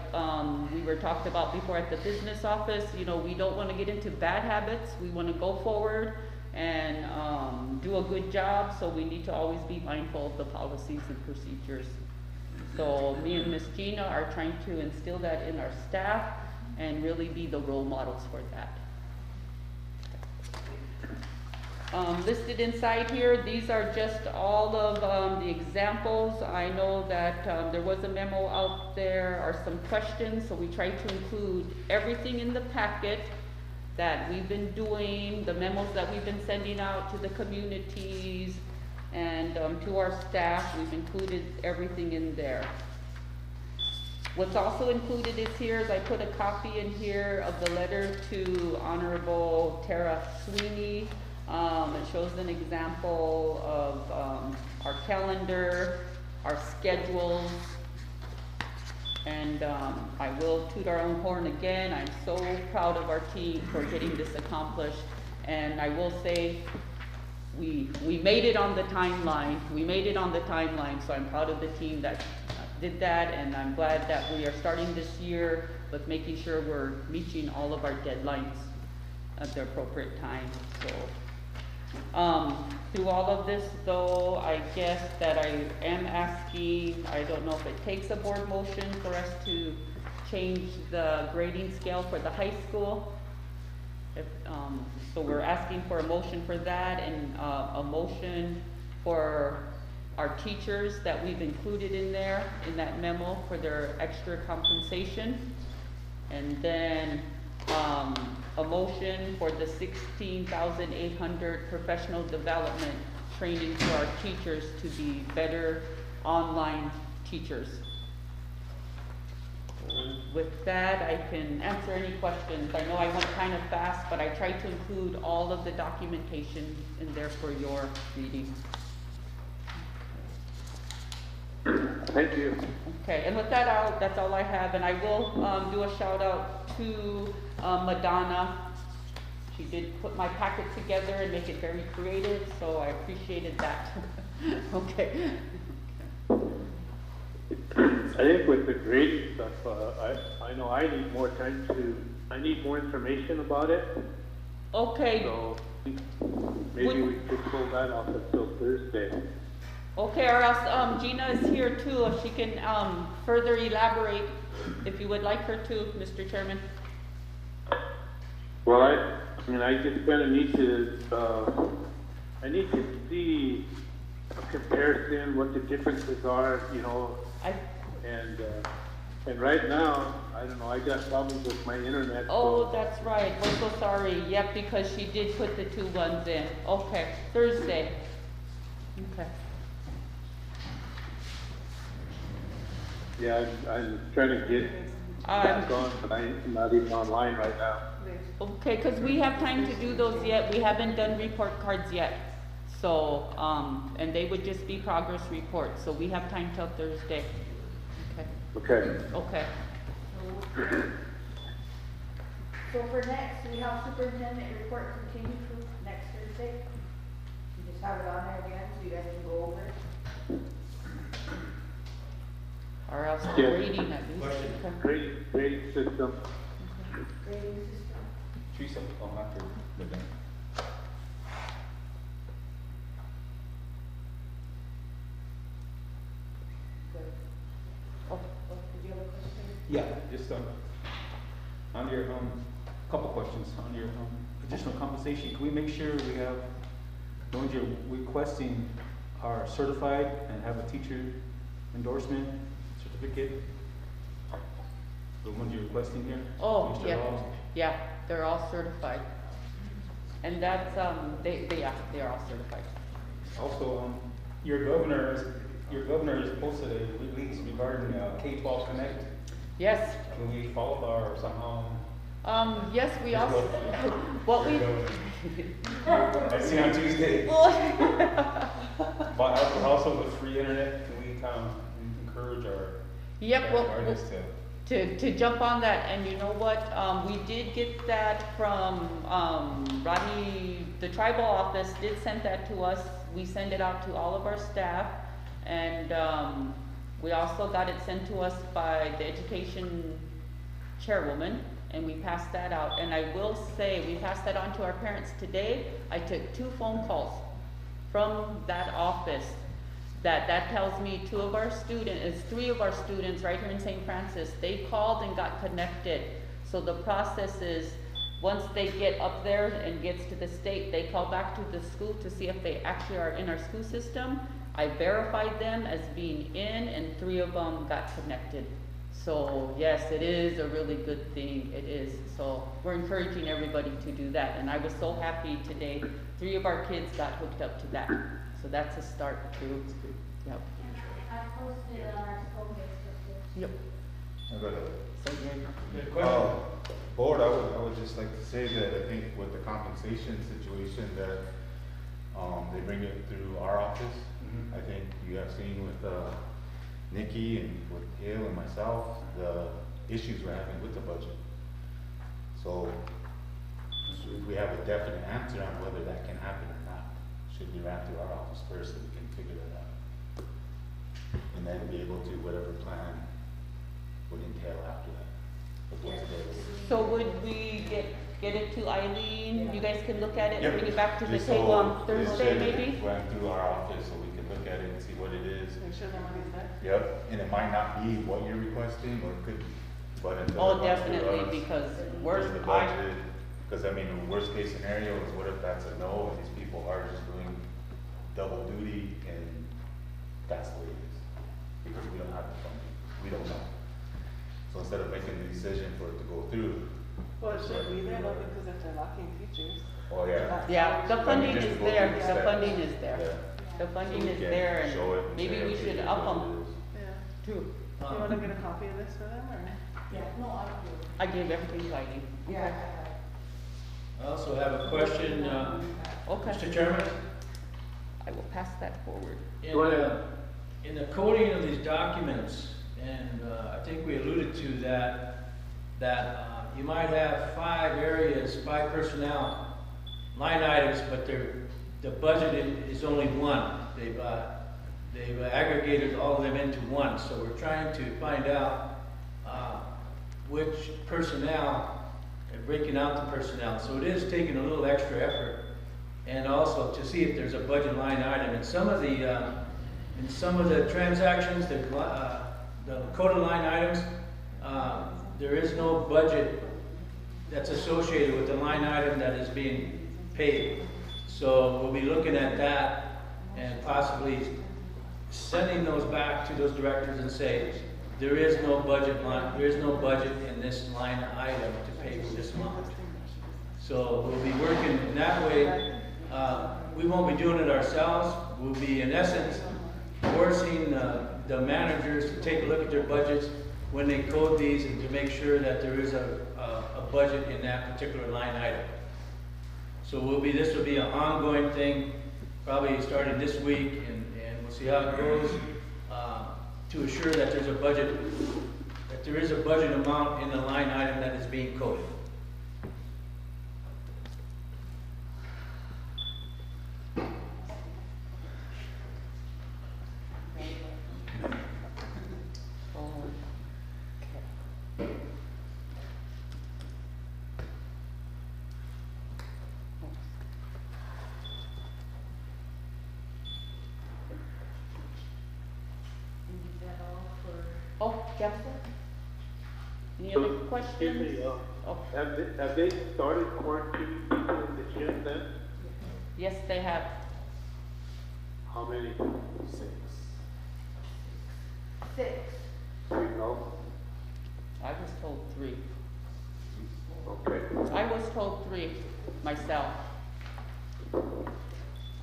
we were talked about before at the business office, you know, we don't want to get into bad habits. We want to go forward and do a good job, so we need to always be mindful of the policies and procedures. So me and Miss Gina are trying to instill that in our staff and really be the role models for that. Listed inside here, these are just all of the examples. I know that there was a memo out there, or some questions, so we tried to include everything in the packet that we've been doing, the memos that we've been sending out to the communities and to our staff. We've included everything in there. What's also included is here is I put a copy in here of the letter to Honorable Tara Sweeney. It shows an example of our calendar, our schedules, and I will toot our own horn again. I'm so proud of our team for getting this accomplished, and I will say we made it on the timeline. We made it on the timeline, so I'm proud of the team that did that, and I'm glad that we are starting this year with making sure we're meeting all of our deadlines at the appropriate time. So through all of this though, I guess that I am asking, I don't know if it takes a board motion for us to change the grading scale for the high school. If, so we're asking for a motion for that, and a motion for our teachers that we've included in there, in that memo, for their extra compensation. And then a motion for the $16,800 professional development training for our teachers to be better online teachers. With that, I can answer any questions. I know I went kind of fast, but I tried to include all of the documentation in there for your reading. Thank you. Okay, and with that, that's all I have, and I will do a shout out to Madonna. She did put my packet together and make it very creative, so I appreciated that. Okay. I think with the grading stuff, I know I need more time I need more information about it. Okay. So maybe we could pull that off until Thursday. Okay, or else Gina is here too, if she can further elaborate, if you would like her to, Mr. Chairman. Well, I mean, I just kind of need to, I need to see a comparison, what the differences are, you know, and right now, I don't know, I got problems with my internet. Oh, so. that's right, we're so sorry. Yep, because she did put the 2 ones in. Okay, Thursday. Okay. Yeah, I'm trying to get back on, but I'm not even online right now. Okay, because we have time to do those yet. We haven't done report cards yet. So, and they would just be progress reports. So we have time till Thursday. Okay. Okay. Okay. So for next, we have superintendent report continued for next Thursday. You just have it on there again, so you guys can go over it. Or else Yeah. grading at least. Okay. Grading system. Grading system. Teresa, after the event. Good. Oh, did you have a question? Yeah, just on your couple questions on your additional compensation. Can we make sure we have the ones you're requesting are certified and have a teacher endorsement certificate? The ones you're requesting here? Oh, Mr. yeah, Hall? yeah, they're all certified. And that's, yeah, they're all certified. Also, your governor has posted a release regarding K-12 Connect. Yes, Can we follow or somehow? yes, we also, what we, I see on Tuesday. But also with free internet, can we encourage our yep, well, artists to jump on that, and you know what, we did get that from, Rodney, the tribal office did send that to us we send it out to all of our staff, and, we also got it sent to us by the education chairwoman, and we passed that out. And I will say, we passed that on to our parents today. I took 2 phone calls from that office. That tells me 3 of our students right here in St. Francis, they called and got connected. So the process is, once they get up there and gets to the state, they call back to the school to see if they actually are in our school system. I verified them as being in, and 3 of them got connected. So yes, it is a really good thing, it is. So we're encouraging everybody to do that, and I was so happy today, 3 of our kids got hooked up to that. So that's a start too. Yep. I posted it on our school Facebook. Yep. I got it. Good question. Board, I would just like to say that I think with the compensation situation that, they bring it through our office. I think you have seen with, Nikki and with Hale and myself, the issues we're having with the budget. So, if we have a definite answer on whether that can happen or not, should be ran through our office first so we can figure that out. And then be able to, whatever plan would entail after that. But what's available. So would we get it to Eileen? You guys can look at it and Yep. bring it back to the Just table so on it Thursday should maybe? run through our office so we can look at it and see what it is. Make sure the money's there. Yep, and it might not be what you're requesting, or it could, but until Oh, it runs through definitely, us, because through worst, the I, budget, because I mean, the worst case scenario is what if that's a no, and these people are just doing double duty, and that's the way it is, because we don't have the funding, we don't know. So instead of making the decision for it to go through, Well, it should be there though, because if they're lacking teachers. oh yeah. yeah, the I funding mean, just is to go there, through the steps. funding is there. Yeah. The So funding we is can there, show it and and maybe say, we okay, should here's up what them it is. Yeah. too. Do you wanna get a copy of this for them, or? Yeah, no, I do. I gave everything to Eileen. Yeah. I also have a question, Okay, Mr. Chairman. I will pass that forward. In the coding of these documents, and I think we alluded to that you might have 5 areas, 5 personnel line items, but the budget is only 1. They've aggregated all of them into 1, so we're trying to find out which personnel, and breaking out the personnel. So it is taking a little extra effort, and also to see if there's a budget line item. In some of the transactions, the coded line items, there is no budget that's associated with the line item that is being paid. So we'll be looking at that and possibly sending those back to those directors and say, there is no budget line, there is no budget in this line item to pay for this month. So we'll be working in that way. We won't be doing it ourselves. We'll be, in essence, forcing the managers to take a look at their budgets when they code these, and to make sure that there is a budget in that particular line item. So this will be an ongoing thing, probably starting this week, and we'll see how it goes, to assure that there's a budget, that there is a budget amount in the line item that is being coded. Oh, Jeff? Any other questions? Oh, Have they started quarantining people in the gym then? yes, they have. How many? 6. 6. Do you know? I was told 3. Okay. I was told 3 myself. I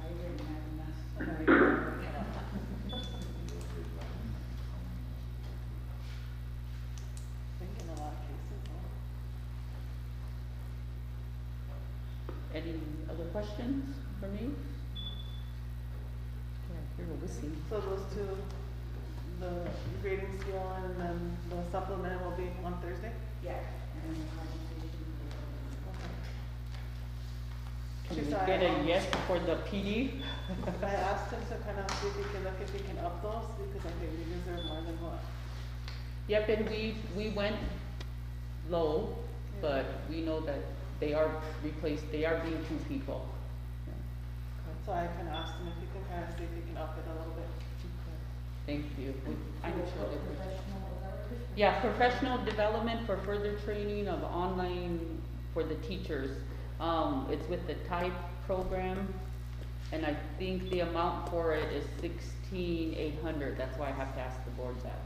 didn't have enough. Thinking a lot of cases, huh? Any other questions for me? Yeah, here we'll see. So those 2, the grading scale and then the supplement will be on Thursday? Yeah. And then the conversation. She we So get a yes for the PD? I asked him to kind of see if he can look if he can up those, because I think we deserve more than what. Yep, and we went low, but we know that they are replaced, they are being 2 people. So I kind of asked him if he can kind of see if he can up it a little bit. Thank you. I'm sure that we- Professional development. Yeah, professional development for further training of online for the teachers. It's with the type program, and I think the amount for it is 16,800. That's why I have to ask the board that,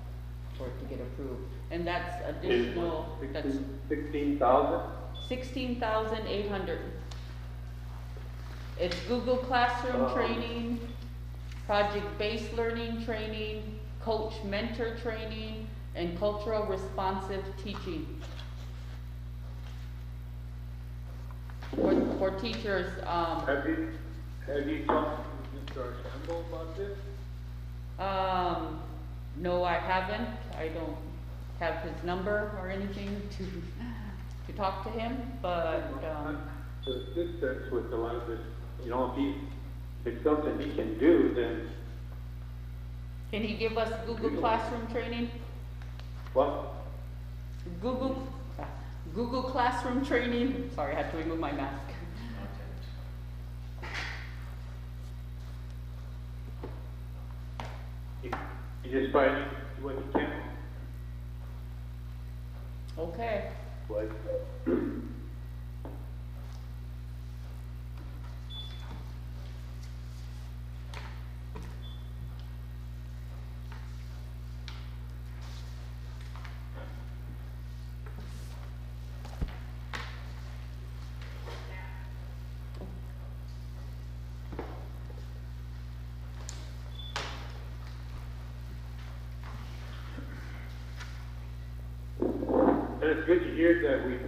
for it to get approved. And that's additional, that's 16,000? 16,800. It's Google Classroom training, project-based learning training, coach mentor training, and cultural responsive teaching. For teachers, Have you talked to Mr. Archambault about this? no, I haven't. I don't have his number or anything to talk to him, but, The assistance with a lot of this, you know, if it's something he can do, then, can he give us Google Classroom training? well, Google Classroom training. Sorry, I had to remove my mask. you just probably need to do what he can. Okay. But, and it's good to hear that we've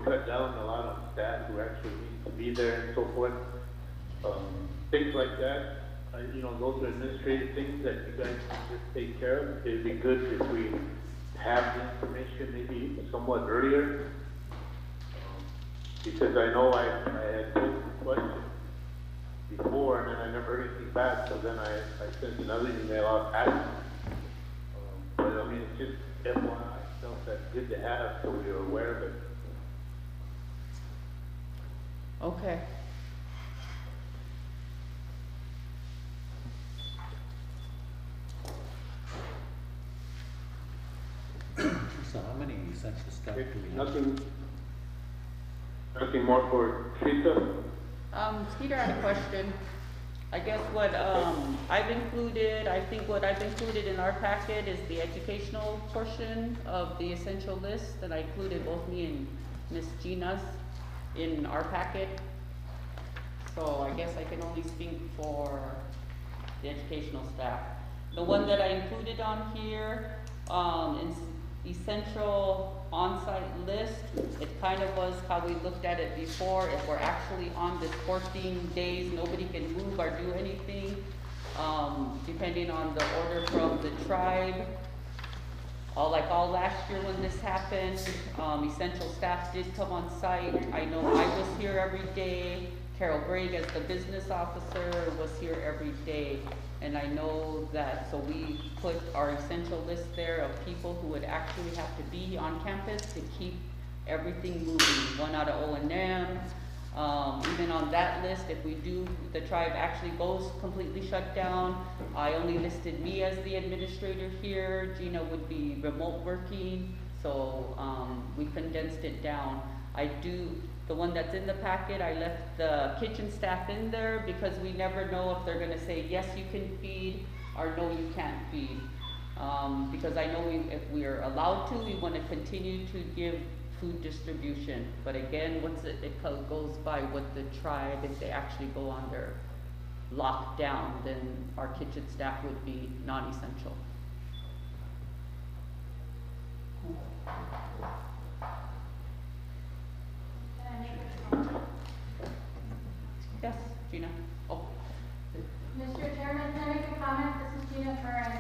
cut down a lot of staff who actually need to be there and so forth. Things like that, those are administrative things that you guys can just take care of. It'd be good if we have the information maybe somewhat earlier. Because I know I had posed the question before and then I never heard anything back, so then I sent another email out asking. But I mean, it's just FYI stuff that's good to have so we're aware of it. Okay. So how many essential staff do we have? Nothing more for Teresa? Peter had a question. I guess what, I've included, I think what I've included in our packet is the educational portion of the essential list that I included both me and Miss Gina's in our packet. So I guess I can only speak for the educational staff. The one that I included on here, is essential on-site list. It kind of was how we looked at it before. If we're actually on this 14 days, nobody can move or do anything, depending on the order from the tribe. Like all last year when this happened, essential staff did come on site. I know I was here every day. Carol Bragg, as the business officer, was here every day. And I know that, so we put our essential list there of people who would actually have to be on campus to keep everything moving. One out of O&M, even on that list, if we do, the tribe actually goes completely shut down. I only listed me as the administrator here. Gina would be remote working, so we condensed it down. The one that's in the packet, I left the kitchen staff in there because we never know if they're gonna say, yes, you can feed, or no, you can't feed. Because I know if we are allowed to, we wanna continue to give food distribution. But again, it goes by what the tribe, if they actually go on their lockdown, then our kitchen staff would be non-essential. Yes, Gina. Oh. Mr. Chairman, can I make a comment? This is Gina Curran.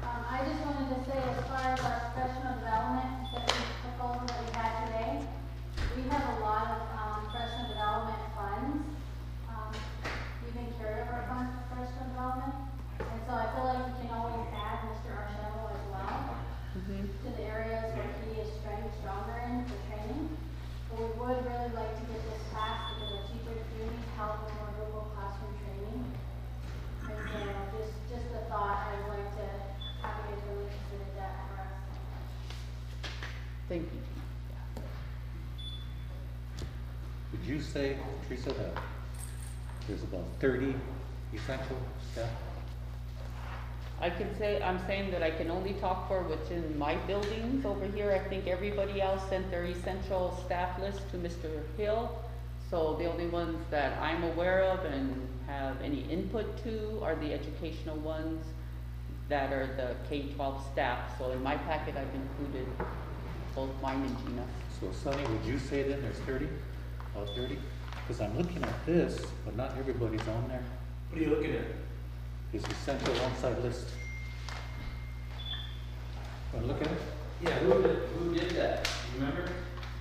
I just wanted to say, as far as our professional development that we proposed that we had today, we have a lot of professional development Thank you. Would you say, Teresa, that there's about 30 essential staff? I can say, I'm saying that I can only talk for what's in my buildings over here. I think everybody else sent their essential staff list to Mr. Hill. So the only ones that I'm aware of and have any input to are the educational ones that are the K-12 staff. So in my packet, I've included both mine and Gina's. So Sonny, would you say then there's 30? About 30? Because I'm looking at this, but not everybody's on there. What are you looking at? This essential on-site list. Want to look at it? Yeah, who did that? You remember?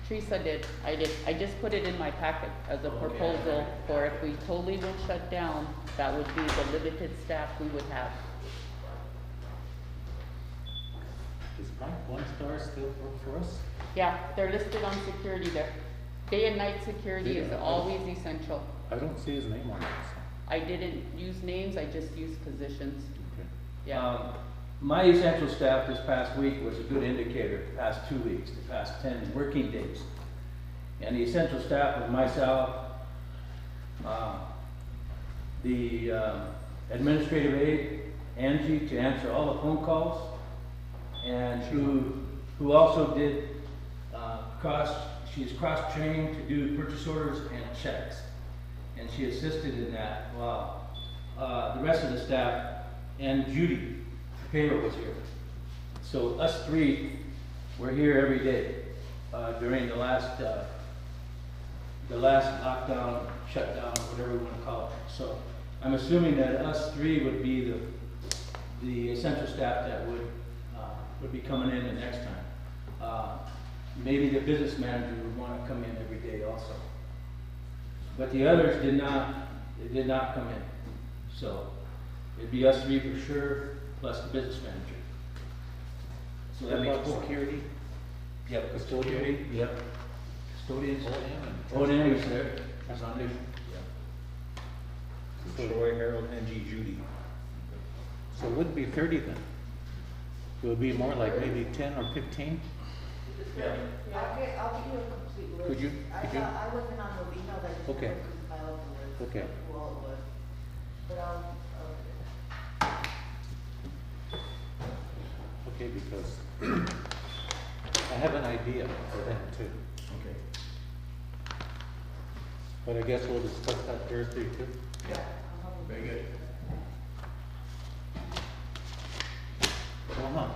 Teresa did, I did. I just put it in my packet as a Okay. proposal for if we totally went shut down, that would be the limited staff we would have. Does Mike One Star still work for us? Yeah, they're listed on security there. Day and night security is Yeah. always essential. I don't see his name on it. I didn't use names, I just used positions. Okay. Yeah, My essential staff this past week was a good indicator, the past 2 weeks, the past 10 working days. And the essential staff was myself, the administrative aide, Angie, to answer all the phone calls, and who also did she's cross-trained to do purchase orders and checks. And she assisted in that while the rest of the staff and Judy, the payroll, was here. So us three were here every day during the last lockdown, shutdown, whatever we want to call it. So I'm assuming that us three would be the essential staff that would be coming in the next time. Maybe the business manager would want to come in every day also. But the others did not come in. So it'd be us three for sure, plus the business manager. So that What makes about four. security? Yep, Custodian? custodian, yep. Custodians. O&M and O&M is there. It's on there. So- Troy, Harold, Angie, Judy. So it wouldn't be 30 then? It would be more like maybe 10 or 15? Yeah. I'll get you a complete list. Could you? I wasn't on the email, I just Okay. went through the file of the list. Okay. Who all it was. But Okay, because I have an idea for them too. Okay. But I guess we'll discuss that Thursday too. Yeah. Very good. Uh-huh.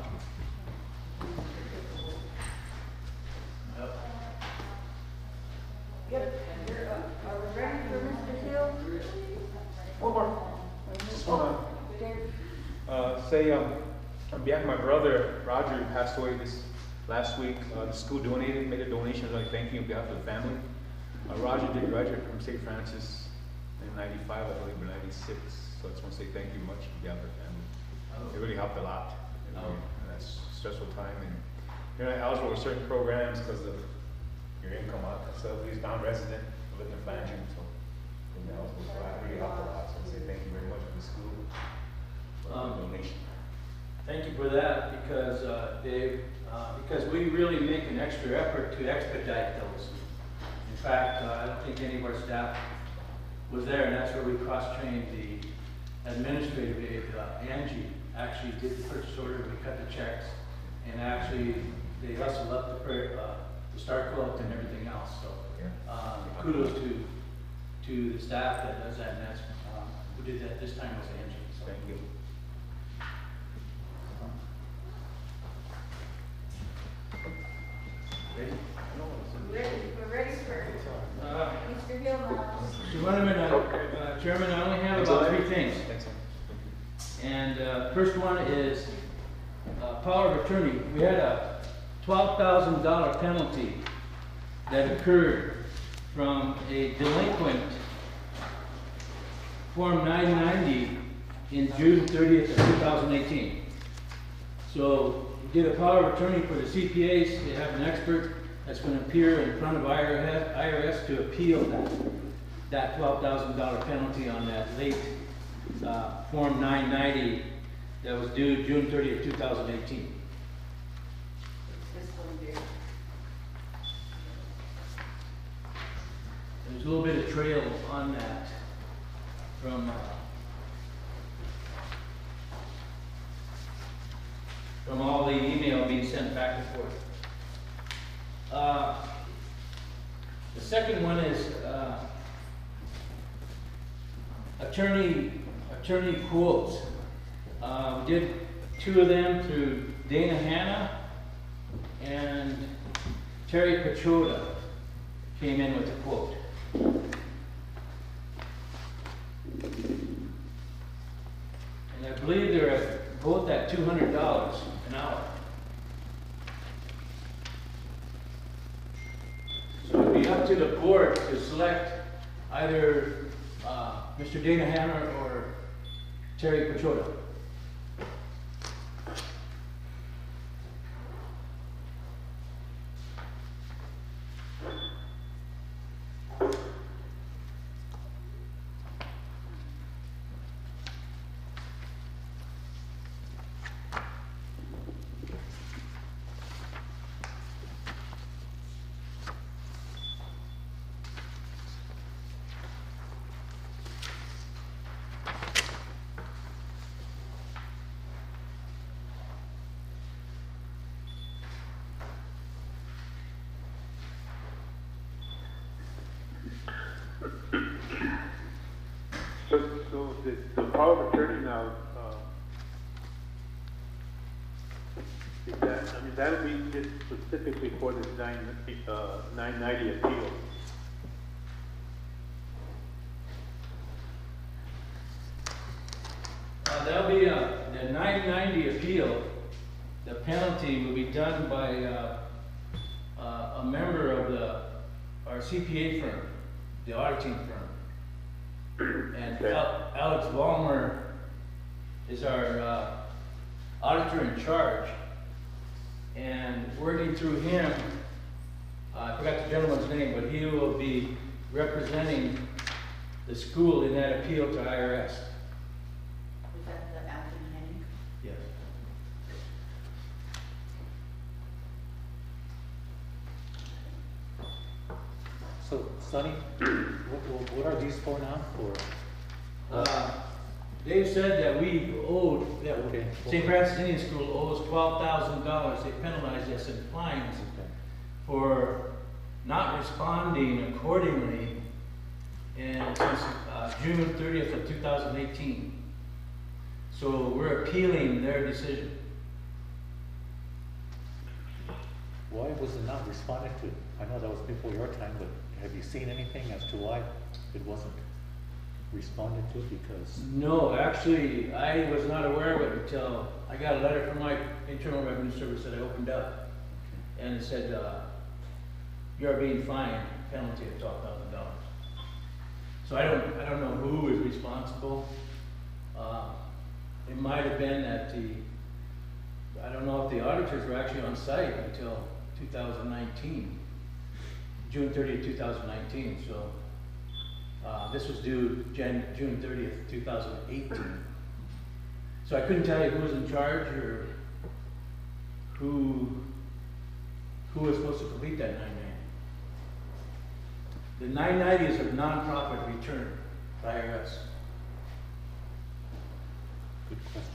Yep. Yep, are we ready for Mr. Hill? One more. Just hold on. Okay. Say, on behalf of my brother, Roger, who passed away this last week, the school made a donation, like thank you on behalf of the family. Roger did graduate from St. Francis in '95, I believe, or '96, so I just want to say thank you much on behalf of the family. It really helped a lot. And that's a stressful time, and you're not eligible for certain programs because of your income, so he's non-resident, living in Flanders, so you're not eligible for that. It really helped a lot, so I say thank you very much for the school, for the donation. Thank you for that, because, Dave, because we really make an extra effort to expedite those. In fact, I don't think any of our staff was there, and that's where we cross-trained the administrative aide, Angie, actually did the purchase order, we cut the checks, and actually, they hustled up the start quote and everything else, so. Kudos to the staff that does that, and that's, who did that this time was Angie, so. Thank you. We're ready for Mr. Hill now. So wait a minute, Chairman, I only have about 3 things. Thanks. And first one is power of attorney. We had a $12,000 penalty that occurred from a delinquent Form 990 in June 30th of 2018. So we did a power of attorney for the CPAs. They have an expert that's going to appear in front of IRS to appeal that $12,000 penalty on that late Form 990 that was due June 30th, 2018. This one here. trail on that from all the email being sent back and forth. The second one is attorney quotes. We did 2 of them through Dana Hanna and Terry Pachoda came in with a quote. And I believe they're both at $200 an hour. So it'd be up to the board to select either Mr. Dana Hanna or Terry Pachoda. So the power of attorney now, is that, I mean, that'll be just specifically for this 990 appeal. That'll be the 990 appeal. The penalty will be done by a member of our CPA firm, the auditing firm. And Okay. Alex Ballmer is our auditor in charge. And working through him, I forgot the gentleman's name, but he will be representing the school in that appeal to IRS. Is that the Anthony Henning? Yes. So, Sonny, what are these for now? They've said that we owed, that Okay. St. Francis Indian School owes $12,000. They penalized us in fines for not responding accordingly and since June 30th of 2018. So we're appealing their decision. Why was it not responded to? I know that was before your time, but have you seen anything as to why it wasn't responded to? Because, No, actually, I was not aware of it until I got a letter from my Internal Revenue Service that I opened up. And it said, you are being fined, penalty of $12,000. So I don't know who is responsible. It might have been that I don't know if the auditors were actually on site until 2019, June 30th, 2019. So this was due June 30th, 2018. So I couldn't tell you who was in charge or who was supposed to complete that 990. The 990 is a nonprofit return to IRS. good question.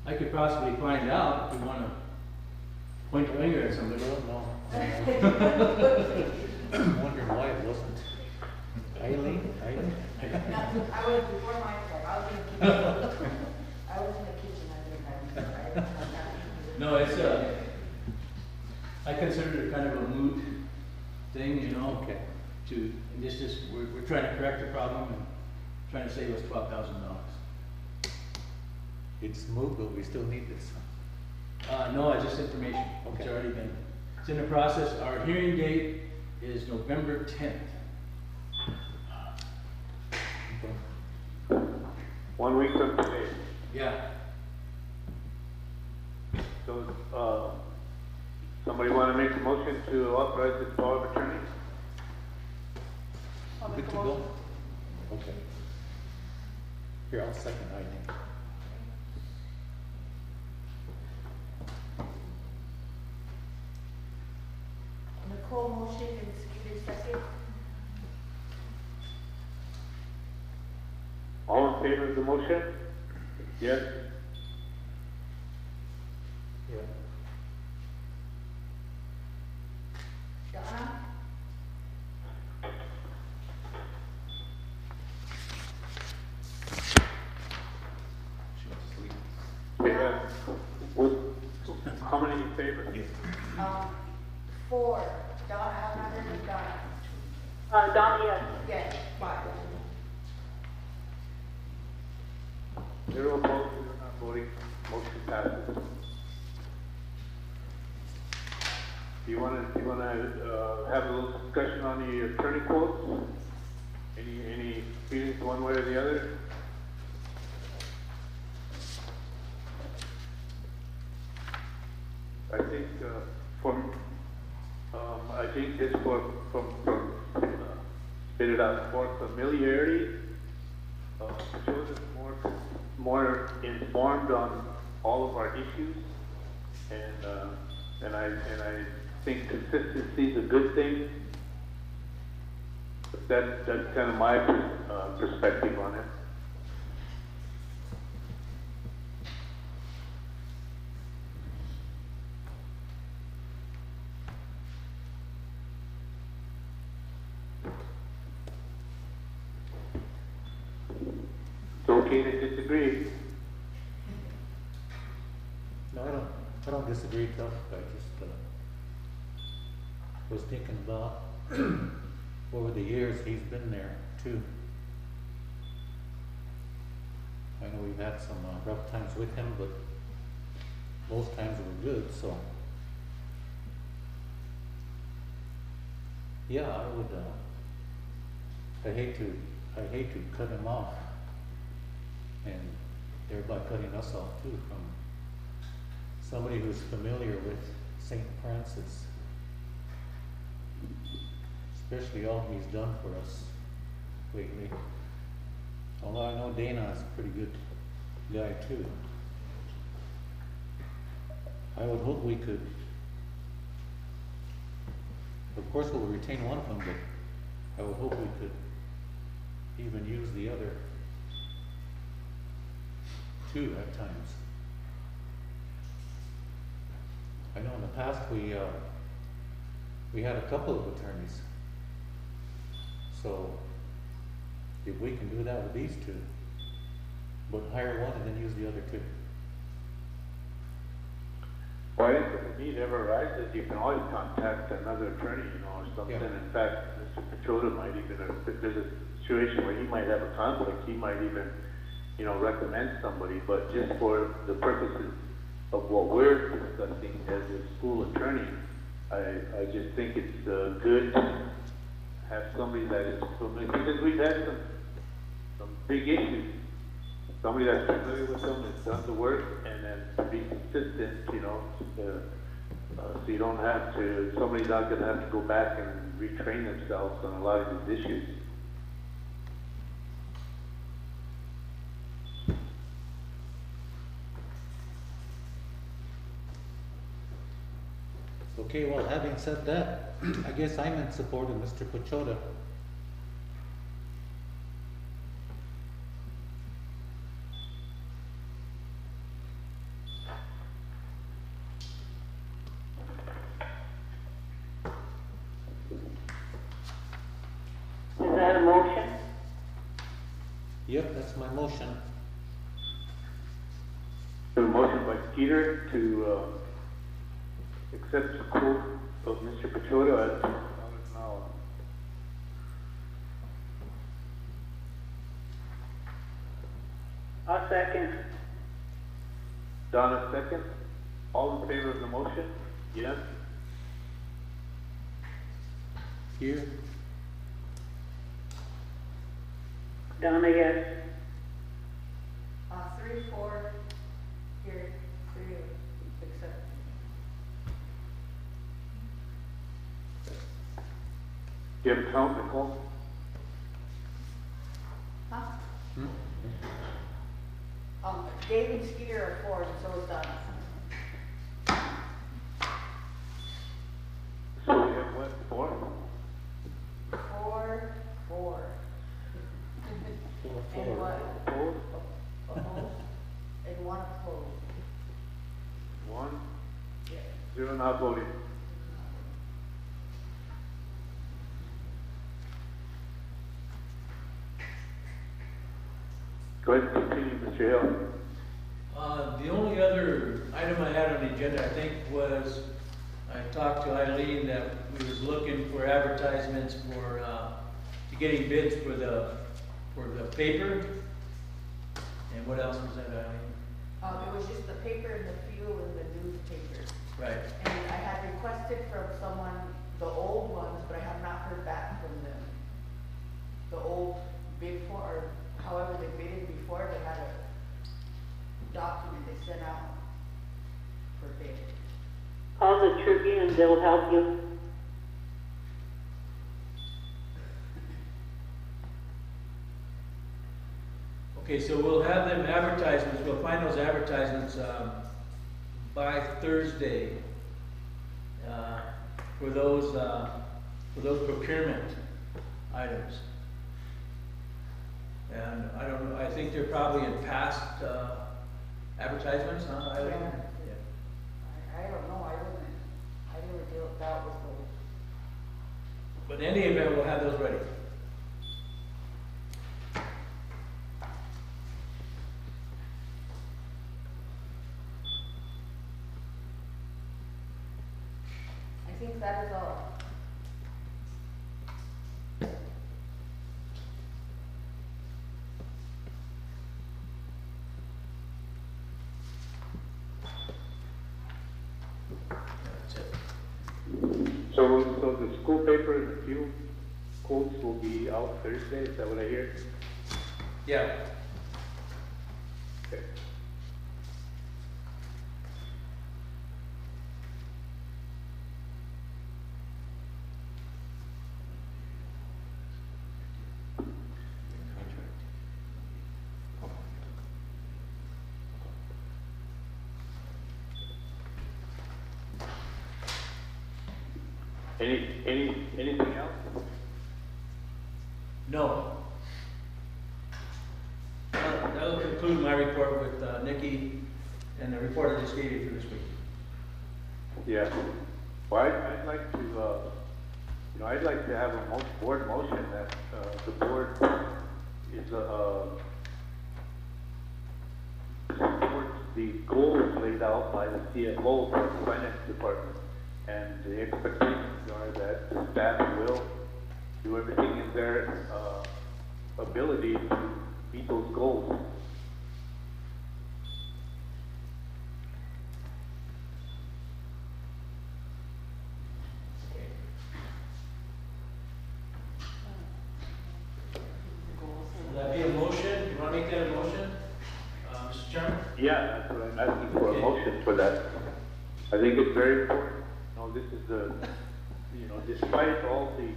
I could possibly find out if you want to point a finger at somebody. No. I'm wondering why it wasn't. Eileen? I was before my time, I was in the kitchen. I was in the kitchen, I didn't have. No, it's I consider it kind of a moot thing, you know. Okay. And this is, we're trying to correct the problem and trying to save us $12,000. It's moved, but we still need this. No, it's just information. It's Okay. already been, it's in the process. Our hearing date is November 10th. Okay. 1 week from today. Yeah. So, somebody want to make a motion to authorize this power of attorney? I'll make Good a to go? motion. Okay. Here, I'll second Eileen. Nicole motion and Skeeter second. in favor of the motion? Yes? Yeah. Donna? What, how many in favor? Four. Donna, I'm not hearing Donna. Donna, yes. Yes, five. Zero opposed, zero not voting, motion passes. Do you wanna, have a little discussion on the attorney quotes? Any feelings one way or the other? I think, I think just spit it out, for familiarity, shows us more informed on all of our issues, and I think consistency is a good thing. But that's kind of my perspective on it. It's okay to disagree. No, I don't disagree, tough, I just, was thinking about over the years he's been there too. I know we've had some rough times with him, but most times were good, so. Yeah, I would, I hate to cut him off and thereby cutting us off too from somebody who's familiar with St. Francis, especially all he's done for us lately. Although I know Dana is a pretty good guy too. I would hope we could, of course we'll retain one of them, but I would hope we could even use the other two at times. I know in the past we had a couple of attorneys. So if we can do that with these two, but hire one and then use the other two. Well, if the need ever arises, you can always contact another attorney, or something. Yeah. In fact, Mr. Pachota might even, if there's a situation where he might have a conflict, he might even, recommend somebody. But just for the purposes of what we're discussing as a school attorney, I just think it's good to have somebody that is familiar, because we've had some big issues. Somebody that's familiar with them, that's done the work, and then to be consistent, so you don't have to, somebody's not gonna have to go back and retrain themselves on a lot of these issues. Okay, well, having said that, I guess I'm in support of Mr. Pachota. Is that a motion? Yep, that's my motion. A motion by Skeeter to accept the quote of Mr. Pachota at $2 an hour. I'll second. Donna, second. All in favor of the motion? Yes? Here, Donna, yes. 3, 4, here, 3, accept. Do you have a count, Nicole? Huh? hmm? Dave and Skeeter are 4, and so is Donna. So we have what, 4? 4, 4. Four, And what? 4? not voting. Go ahead and continue, Mr. Hill. The only other item I had on the agenda, I think, was, I talked to Eileen that we was looking for advertisements for, to getting bids for the paper. And what else was that, Eileen? It was just the paper and the fuel and the newspaper. Right. And I had requested from someone the old ones, but I have not heard back from them. The old bid for, or however they bid it before, they had a document they sent out for bid. Call the Tribune, they'll help you. Okay, so we'll have them advertisements, we'll find those advertisements, by Thursday, for those procurement items. And I don't know, I think they're probably in past, advertisements, huh, Eileen? Yeah. I don't know, I never dealt that with those. But in any event, we'll have those ready. I think that is all. That's it. So the school paper and the fuel quotes will be out Thursday, is that what I hear? Yeah. Okay. Anything else? No. That'll conclude my report with Nikki and the report I just gave you for this week. Yeah. Well, I'd like to, I'd like to have a board motion that, the board is, supports the goals laid out by the CFO for the finance department. And the expectations are that the staff will do everything in their, ability to meet those goals. Will that be a motion? You want to make that a motion, Mr. Chairman? Yeah, that's what I'm asking for, a Okay. motion for that. I think it's very important. This is the, despite all the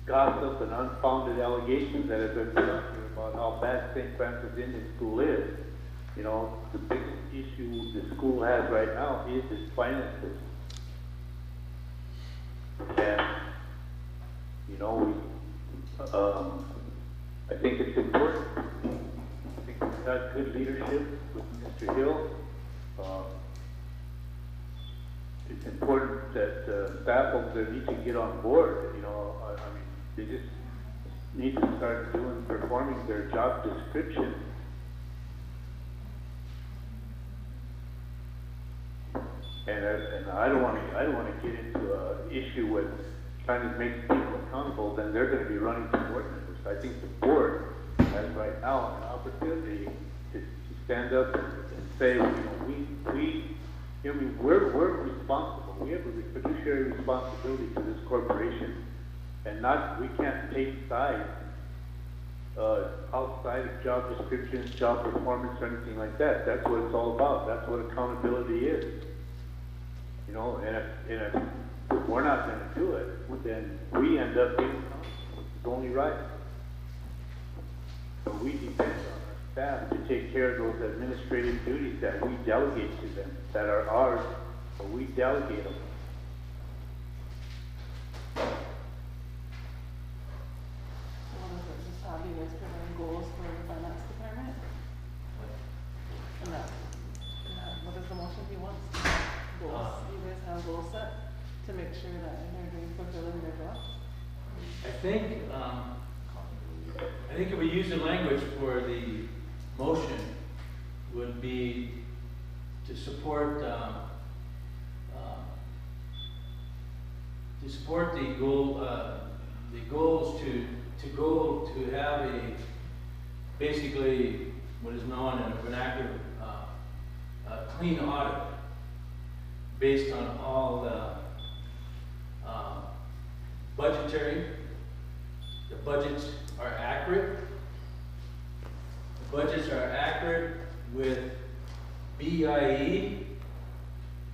gossip and unfounded allegations that have been put up here about how bad St. Francis Indian School is, the biggest issue the school has right now is its finances. And, I think it's important. I think we've got good leadership with Mr. Hill. It's important that staff over there need to get on board. They just need to start performing their job description. And I don't want to get into an issue with trying to make people accountable. Then they're going to be running to board members. I think the board has right now an opportunity to stand up and say, we're responsible. We have a fiduciary responsibility to this corporation, and we can't take sides outside of job descriptions, job performance, or anything like that. That's what it's all about. That's what accountability is. And if we're not going to do it, then we end up being accountable. It's only right. So we depend on our staff to take care of those administrative duties that we delegate to them, that are ours, but we delegate them. Just have you guys present goals for the finance department? And what is the motion he wants? Goals, you guys goal set to make sure that they're doing fulfilling their job? I think if we use the language for the motion would be to support the goal, the goals to go to have a, basically what is known in a vernacular, a clean audit based on all the budgetary. The budgets are accurate. The budgets are accurate with BIE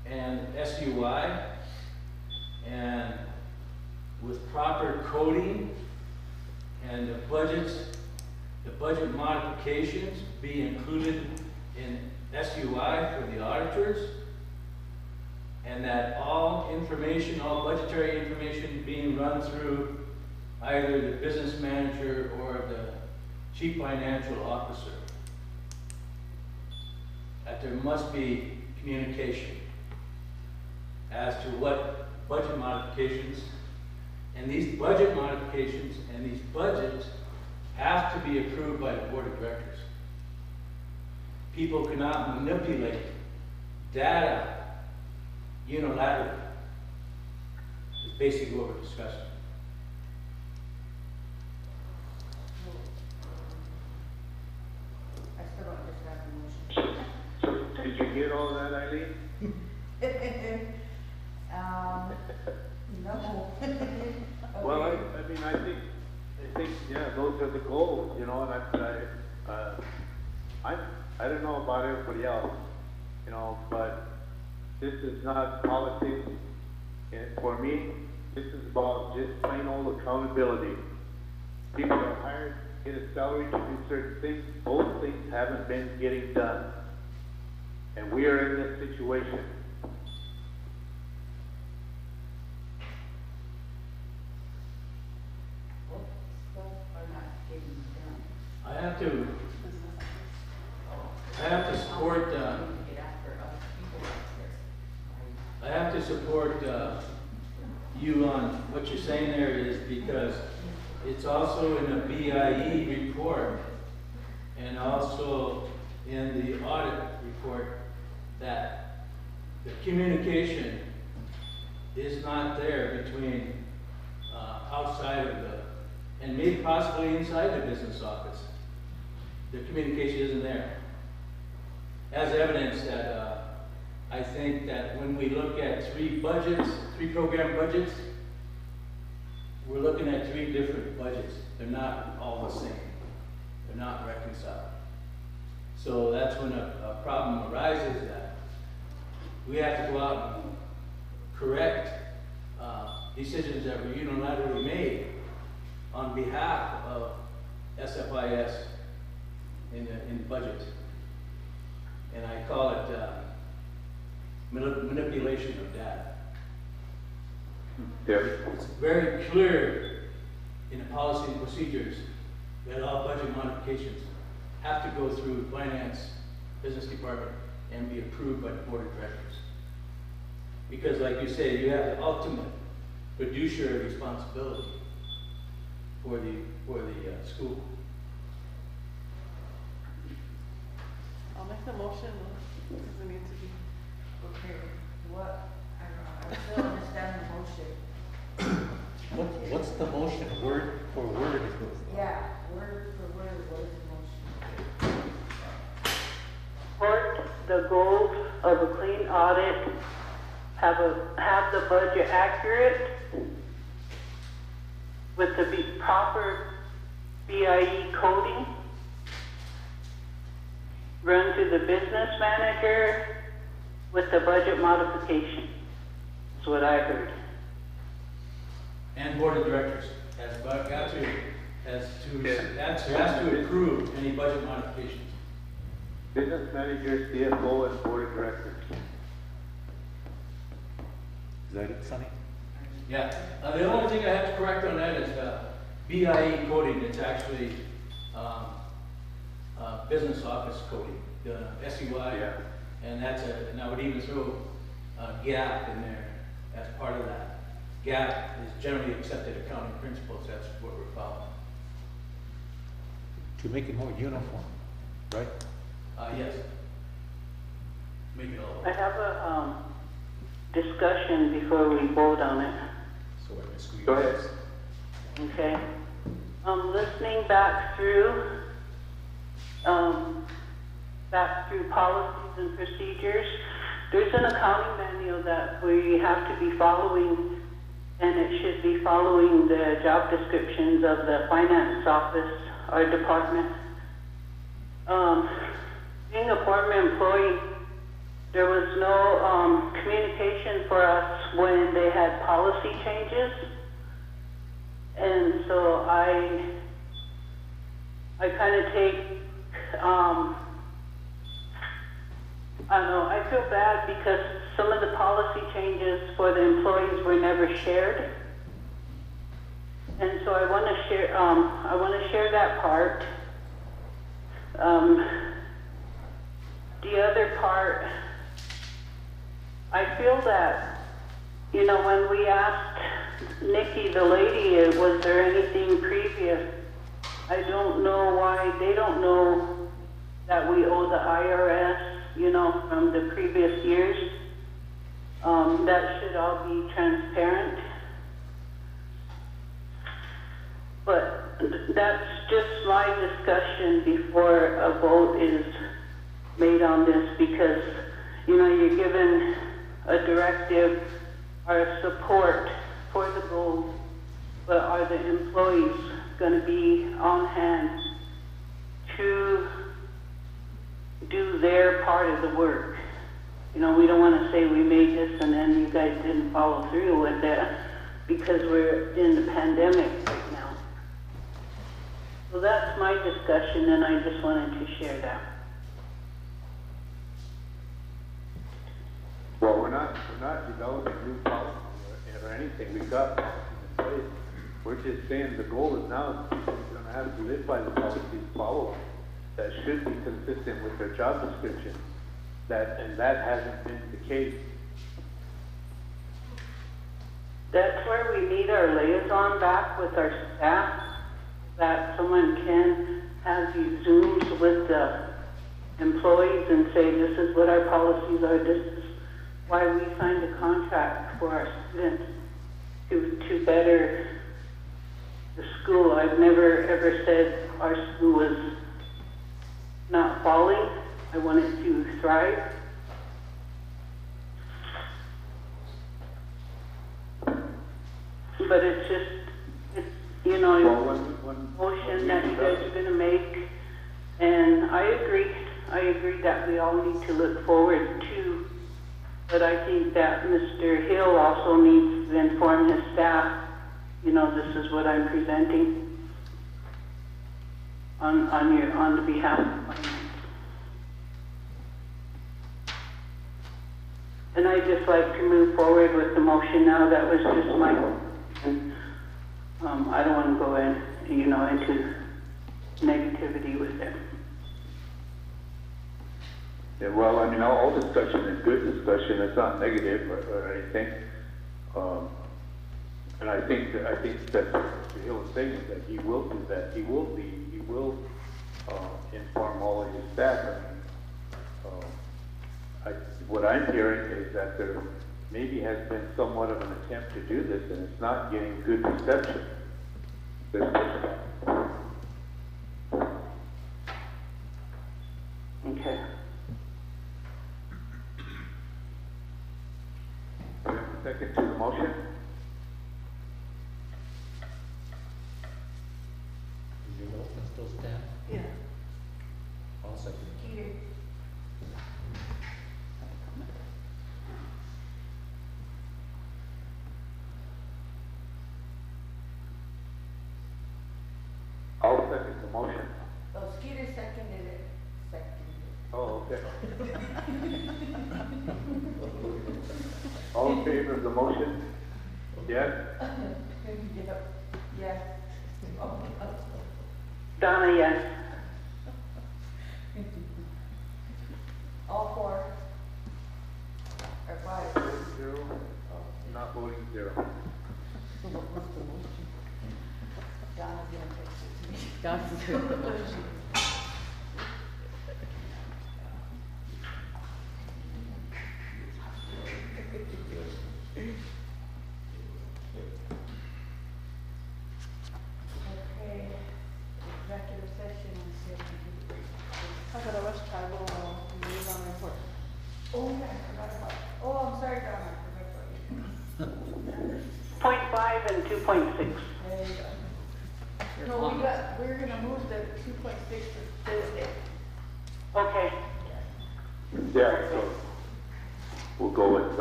and SUI and with proper coding, and the budget modifications be included in SUI for the auditors, and that all information, all budgetary information being run through either the business manager or the chief financial officer. That there must be communication as to what budget modifications, and these budget modifications and these budgets have to be approved by the board of directors. People cannot manipulate data unilaterally. It's basically what we're discussing. I still don't understand the motion. Did you get all that, Eileen? No. Well, Okay. I mean, I think, yeah, those are the goals, you know, and I don't know about everybody else, you know, but this is not politics. And for me, this is about just plain old accountability. People are hired, get a salary to do certain things. Those things haven't been getting done. And we are in this situation. What stuff are not getting done? I have to support, Get after us people out there. I have to support you on what you're saying there, is because it's also in the BIE report and also in the audit report that the communication is not there between outside of the, and maybe possibly inside the business office. The communication isn't there. As evidence that I think that when we look at three program budgets, we're looking at three different budgets. They're not all the same. They're not reconciled. So that's when a problem arises, that we have to go out and correct decisions that were unilaterally made on behalf of SFIS in the budget. And I call it manipulation of data. Yeah. It's very clear in the policy and procedures that all budget modifications have to go through finance, business department, and be approved by the board of directors. Because like you say, you have the ultimate fiduciary responsibility for the school. I'll make the motion, does it need to be? Okay, what, I don't know, I still understand the motion. What's the motion, word for word? Yeah, word for word, what is the motion? Support the goals of a clean audit, have the budget accurate with the proper BIE coding, run to the business manager with the budget modification. That's what I heard. And board of directors has to approve any budget modifications. Business manager, CFO, and board of directors. Is that it, Sonny? Yeah, the only thing I have to correct on that is BIE coding. It's actually business office coding, the SUI. Yeah. And that's and I would even throw a gap in there GAP is generally accepted accounting principles, that's what we're following. To make it more uniform, right? Yes. Make it all. I have a, discussion before we vote on it. So we're gonna squeeze. Go ahead. Okay. Listening back through policies and procedures, there's an accounting manual that we have to be following, and it should be following the job descriptions of the finance office or department. Being a former employee, there was no communication for us when they had policy changes. And so I kind of take, I don't know, I feel bad because some of the policy changes for the employees were never shared. And so I want to share that part. The other part, I feel that, you know, when we asked Nikki, the lady, was there anything previous? I don't know why they don't know that we owe the IRS, you know, from the previous years. That should all be transparent. But that's just my discussion before a vote is made on this, because, you know, you're given a directive or support for the goal, but are the employees going to be on hand to do their part of the work? You know, we don't want to say we made this and then you guys didn't follow through with that, because we're in the pandemic right now. So that's my discussion, and I just wanted to share that. Well, we're not developing new policies or anything. We've got policies in place. We're just saying the goal is now people are going to have to live by the policies, follow them. That should be consistent with their job description. And that hasn't been the case. That's where we need our liaison back with our staff, that someone can have these Zooms with the employees and say, this is what our policies are, this is why we signed a contract for our students to better the school. I've never ever said our school was not falling. I want it to thrive. But it's just, you know, motion that you guys are going to make. And I agree that we all need to look forward to, but I think that Mr. Hill also needs to inform his staff, you know, this is what I'm presenting on the behalf of finance. And I just like to move forward with the motion now. That was just my motion. I don't want to go in, you know, into negativity with it. Yeah, well, I mean, all discussion is good discussion. It's not negative or anything. And I think that Mr. Hill is saying that he will do that. He will inform all of his staff. What I'm hearing is that there maybe has been somewhat of an attempt to do this, and it's not getting good reception. This pushback. Okay. Do we have a second to the motion? Is your vote still stand? Yeah. I'll second. Peter, I'll second the motion. oh, Skeeter seconded it. Oh, okay. All in favor of the motion? Yes? Yep, yes. Donna, yes. All four. Or five. Zero, not voting zero. Donna's gonna text it to me. That's the motion. Okay, executive session on I thought I was tribal, liaison report. Oh, yeah, I forgot about, oh, I'm sorry, Donna, I forgot about you. 0.5 and 2.6. There you go. No, we're gonna move the 2.6 to Thursday. Okay. Yeah, so we'll go with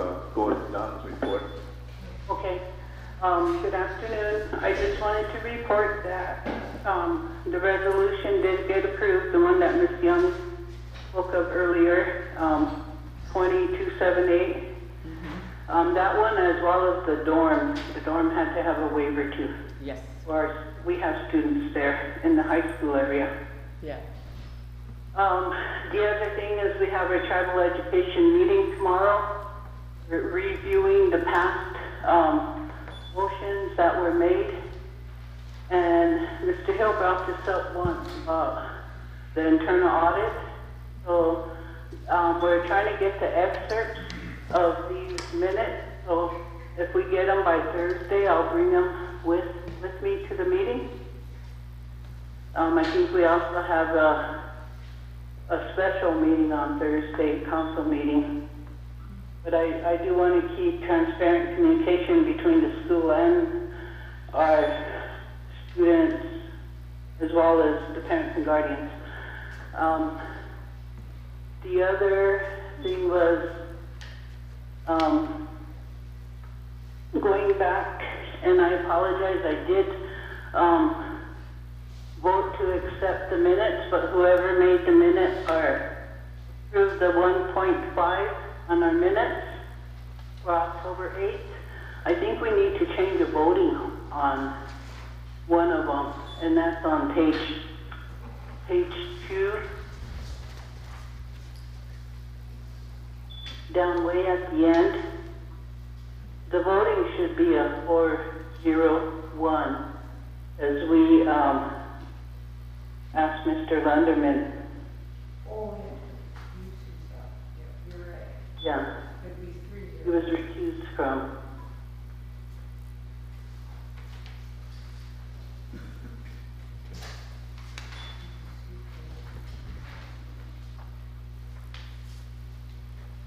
Don's report. Okay. Good afternoon. I just wanted to report that the resolution did get approved, the one that Ms. Young spoke of earlier, 2278. That one, as well as the dorm had to have a waiver too. Yes, Or we have students there in the high school area. yeah. The other thing is we have our tribal education meeting tomorrow. We're reviewing the past motions that were made. And Mr. Hill brought this up once about the internal audit. So we're trying to get the excerpts of these minutes. So if we get them by Thursday, I'll bring them with me to the meeting. I think we also have a special meeting on Thursday, council meeting. But I do want to keep transparent communication between the school and our students, as well as the parents and guardians. The other thing was going back, and I apologize, I did vote to accept the minutes, but whoever made the minutes or approved the 1.5 on our minutes for October 8th, I think we need to change the voting on one of them, and that's on page 2, down way at the end. The voting should be a 401, as we asked Mr. Lunderman. Oh, yeah, you're right. Yeah, Could be 3. he was recused from.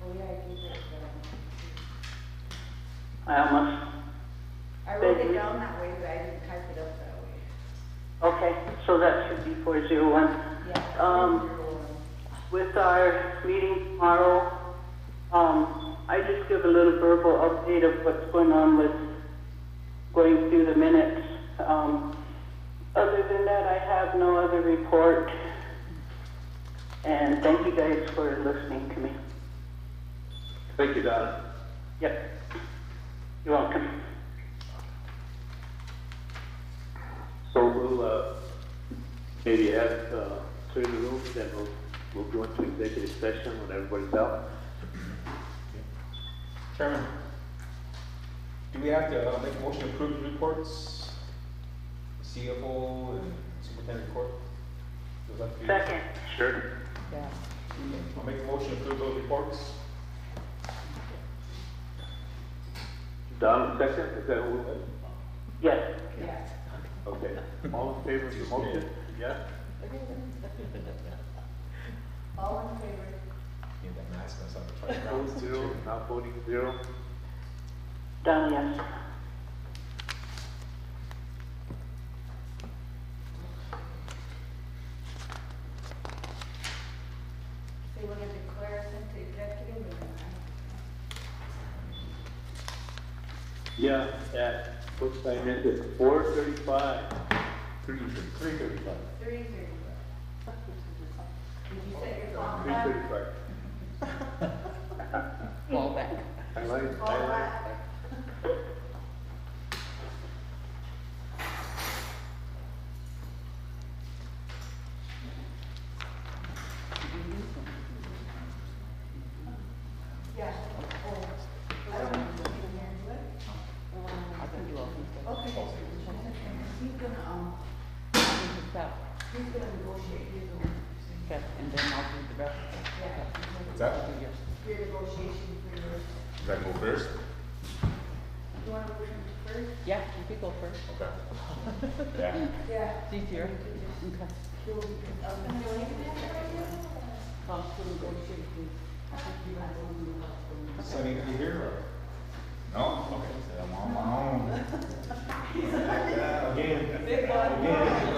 Oh, yeah, I did that. I I wrote it down that way, but I didn't type it up that way. Okay, so that should be 401. Yeah. With our meeting tomorrow, I just give a little verbal update of what's going on with going through the minutes. Other than that, I have no other report. And thank you guys for listening to me. Thank you, Don. Yep. You're welcome. So we'll maybe have clear the room, then we'll go into executive session when everybody's out. Chairman, do we have to make a motion to approve the reports? CFO and superintendent report? Does that be- Second. Sure. Yeah. I'll make a motion to approve those reports. Don, second, is that who? Yes. Yeah. Okay. All in favor of the motion? Yeah. All in favor? Need that mask on, so I'm trying to Opposed, 0, not voting 0. Done, yes. So you want to declare us into executive or not? Yeah, at, what time is it? 4:35. 3:35. 3:30. Did you set your clock back? 3:35. Fall back. I like. Fall back. Yeah. Oh, I don't know. I can do all these. He's gonna negotiate his own. Okay, and then I'll do the rest. Yeah. What's that? Do yours. Your negotiation for yours. Does that go first? You wanna go first? Yeah, you could go first. Okay. Yeah. Yeah. It's easier. Okay. To negotiate his. I think you're gonna go in the house. Sunny, you here or? No? Okay, so I'm on my own. Again. Big one. Again.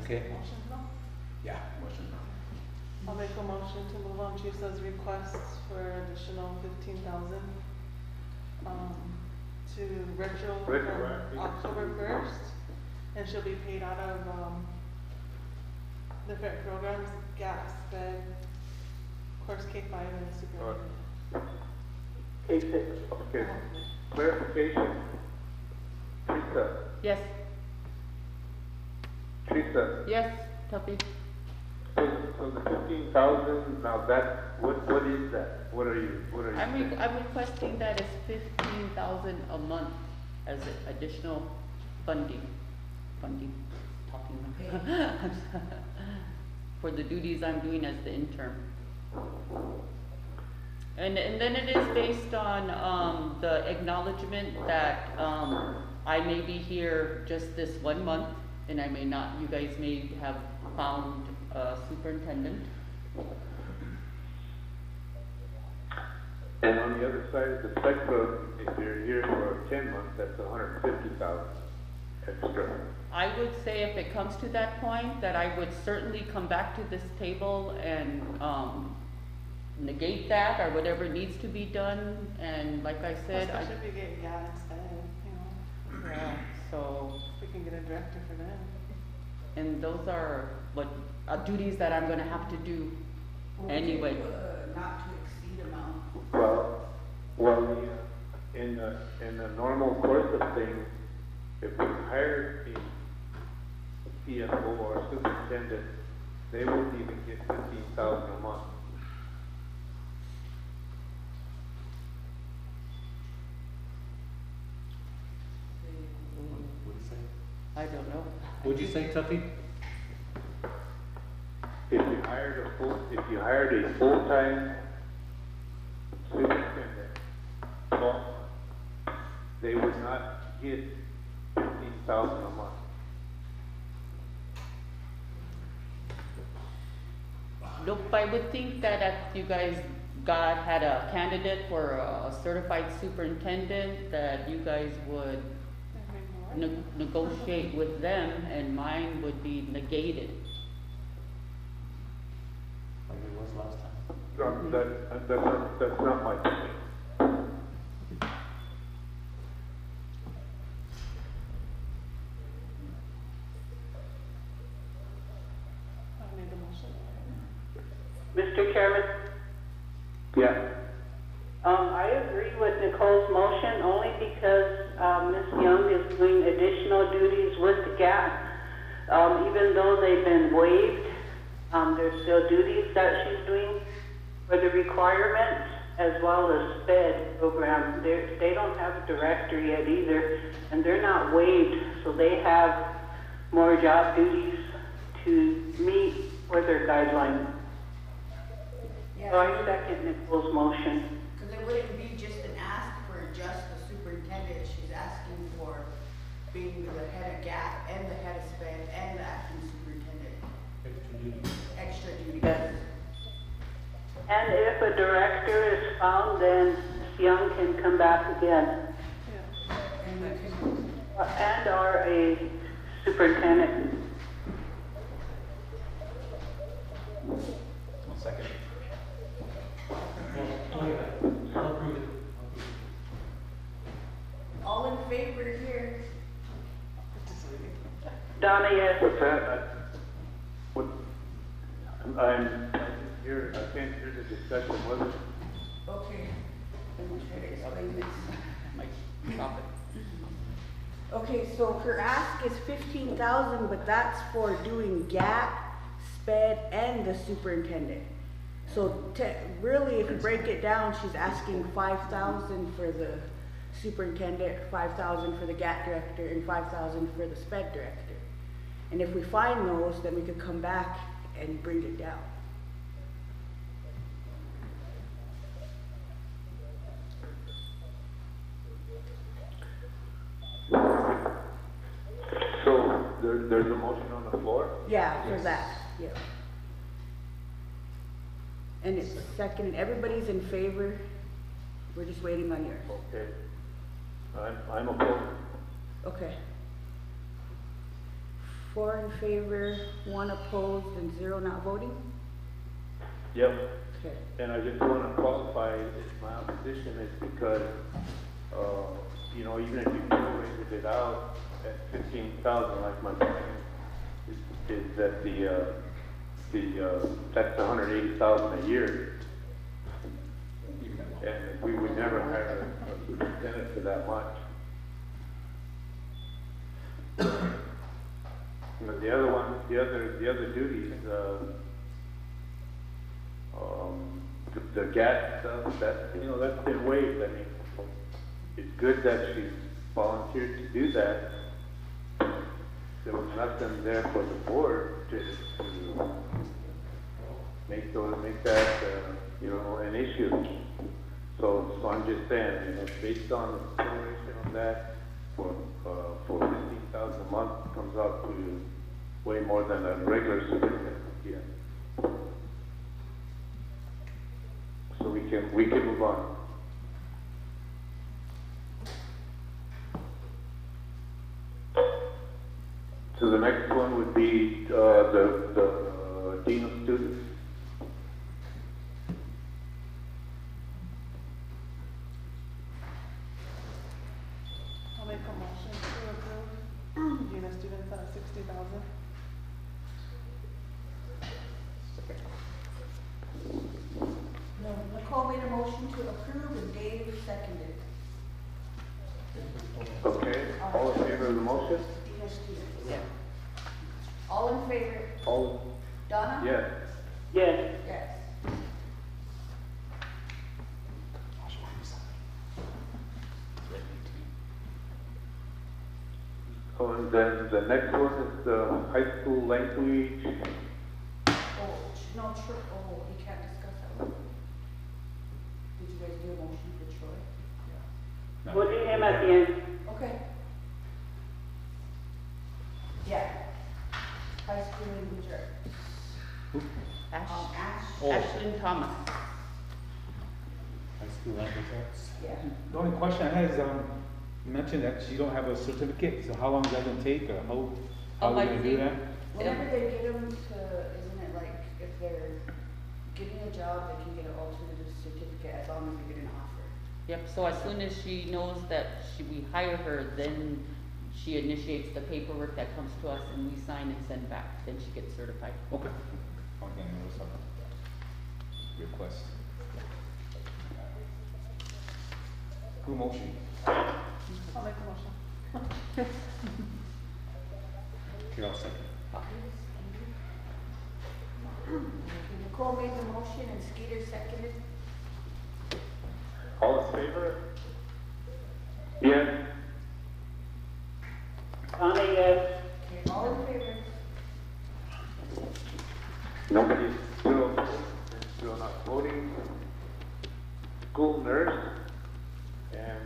Okay. Motion, no? Yeah, motion. I'll make a motion to move on Chisa's requests for additional 15,000, to retro Retroactive. from October 1st, and she'll be paid out of, different programs, GAP, SPED, of course, K-5 and superintendent. K6, okay. Clarification. Yes, Teresa, yes, Tuppy. so the 15,000, now that, what is that? What are you saying? I'm requesting that it's 15,000 a month as additional funding, for the duties I'm doing as the intern. And then it is based on, the acknowledgement that, I may be here just this 1 month, and I may not, you guys may have found a superintendent. And on the other side of the spectrum, if you're here for 10 months, that's 150,000 extra. I would say if it comes to that point, that I would certainly come back to this table and, negate that or whatever needs to be done, and like I said, Especially if we get GAP instead, you know, yeah, so, we can get a director for them. and those are what, duties that I'm gonna have to do anyway. Not to exceed amount. Well, in the normal course of things, if we hire a CFO or a superintendent, they won't even get 15,000 a month. What'd you say? I don't know. What'd you say, Tuffy? If you hired a full-time superintendent, well, they would not get 15,000 a month. Nope, I would think that if you guys had a candidate for a certified superintendent, that you guys would negotiate with them, and mine would be negated. Like it was last time. That's not my point. I made the motion. Mr. Chairman, Yeah. I agree with Nicole's motion only because, Ms. Young is doing additional duties with the GAP. Even though they've been waived, there's still duties that she's doing for the requirements as well as SPED program. They don't have a director yet either, and they're not waived, so they have more job duties to meet for their guidelines. So I second Nicole's motion. Because it wouldn't be just an ask for just the superintendent, she's asking for being the head of GAP and the head of SPED and the acting superintendent, Extra duty. extra duties. And if a director is found, then Ms. Young can come back again, Yeah. And we can, and or a superintendent. One second. I'll approve it. all in favor here? Just waiting. Donna, yes. What's that? I can't hear the discussion, was it? Okay, let me try to explain this. Mike, stop it. Okay, so her ask is 15,000, but that's for doing GAP, SPED, and the superintendent. So really, if you break it down, she's asking 5,000 for the superintendent, 5,000 for the GAP director, and 5,000 for the SPED director. And if we find those, then we could come back and bring it down. So there's a motion on the floor? Yeah, for that, yeah. And it's second, everybody's in favor, we're just waiting on yours. Okay. I'm opposed. Okay. 4 in favor, 1 opposed, and 0 not voting? Yep. Okay. And I just want to qualify, my opposition is because, you know, even if you prorated it out at 15,000, like my point is that that's 180,000 a year. And we would never hire a superintendent for that much. But the other one, the other duties, the gas stuff, that, you know, that's been waived. I mean, it's good that she volunteered to do that. There was nothing there for the board to make that, you know, an issue. So I'm just saying, you know, based on the consideration on that, for 15,000 a month comes out to way more than a regular superintendent. Yeah. So we can move on. So the next one would be the dean of students. I'll make a motion to approve Dean of Students at 60,000. No, Nicole made a motion to approve and Dave seconded. Okay, all in favor of the motion? Yes, Steve. Yeah. All in favor? All, Donna? yes. Yes. Yes. Oh, and then the next one is the high school language. Oh, no, oh, you can't discuss that one. Did you guys do a motion for Troy? We'll do him at the end. Okay. Yeah. High school language arts. Ash. Ashlyn Thomas. High school language arts. Yeah. The only question I had is, you mentioned that you don't have a certificate, so how long is that gonna take, or how are we gonna do that? Whenever they get them to, isn't it like, if they're getting a job, they can get an alternative certificate as long as they get an offer. Yep, so as soon as she knows that we hire her, then she initiates the paperwork that comes to us and we sign and send back, then she gets certified. Okay. Okay, no, it's a request. Who motion? I'll make a motion. Okay, I'll second. Nicole made the motion and Skeeter seconded. All in favor? Yes. Donna, yes. Okay, all in favor? Nobody, zero opposed, and zero not voting. School nurse, and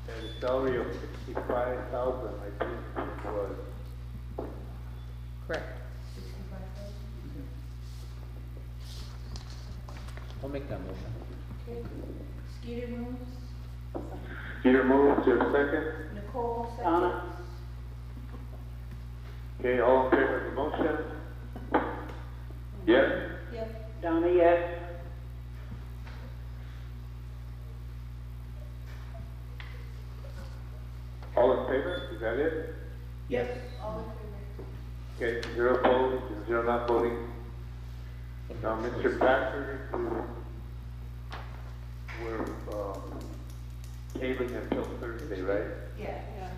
at a salary of 65,000, I think it was. Correct. 65,000? I'll make that motion. Okay. Skeeter moves. Peter moves, to a second. Nicole seconds. Donna. Okay, all in favor of the motion? Yes? Yep. Donna, yes. All in favor, is that it? Yes. All in favor? Okay, zero opposed, and zero not voting. Now, Mr. Packard, who we're, tabling until Thursday, right? Yeah. Yeah.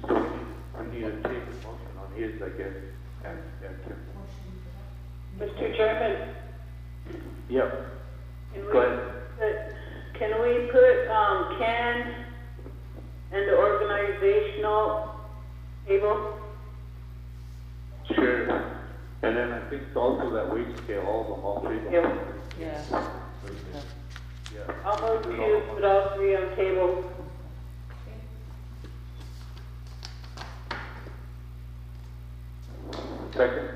So we need to take a motion on his, I guess, and, Motion for that. Mr. Chairman, yep, can go ahead. can we put, Ken and the organizational table? Sure. And then I think also that wage scale, all three of them. Yep. Yeah. Yeah. I'll move to put all three on table. Second.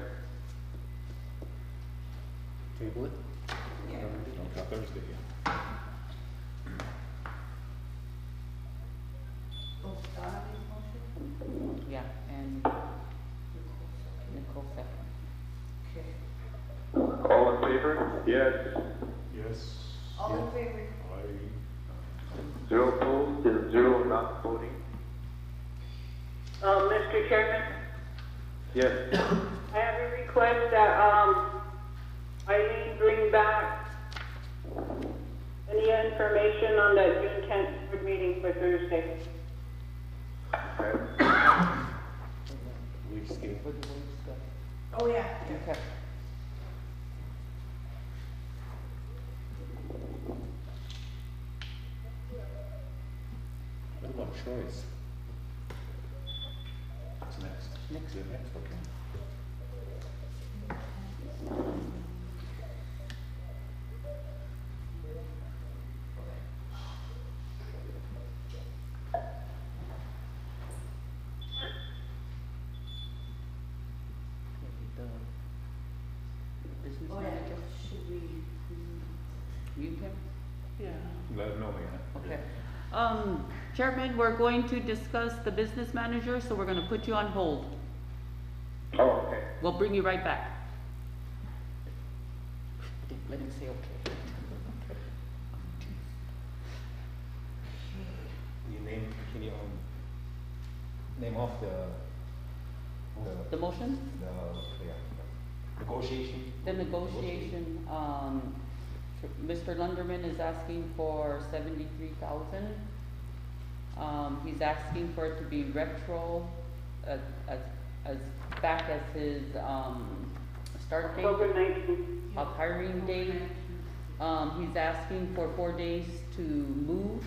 Table it? Yeah. Okay, Thursday, yeah. Yes. Yes. All in favor? Zero opposed and zero not voting. Mr. Chairman, Yes. I have a request that, Eileen bring back any information on that June 10th board meeting for Thursday. Okay. We skip. Oh, yeah. Okay. What about Troy's? What's next? Next. The next, okay. The business Oh, yeah. manager, Should we? mute him? Yeah. Let them know, yeah. Okay. Chairman, we're going to discuss the business manager, so we're gonna put you on hold. Oh, okay. We'll bring you right back. Let him say okay. Can you, name off the, The motion? yeah, negotiation? The negotiation, Mr. Lunderman is asking for 73,000. He's asking for it to be retro, as back as his, start date. October 19th. Of hiring date. He's asking for 4 days to move,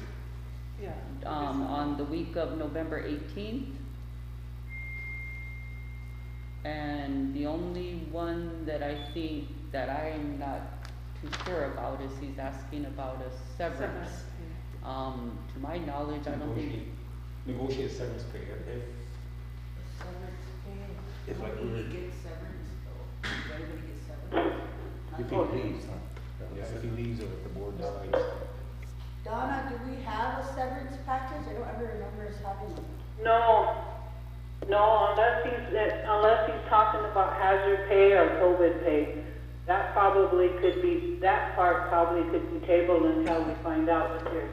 Yeah. on the week of November 18th. And the only one that I think that I'm not too sure about is he's asking about a severance. Severance, yeah. To my knowledge, I don't think, Negotiate severance pay, if, Severance pay? If like we Nobody were- gets severance though. Does anybody get severance? If he leaves, huh? yeah, if he leaves or if the board decides. Donna, do we have a severance package? I don't ever remember us having one. No, unless he's talking about hazard pay or COVID pay. That part probably could be tabled until we find out what they're,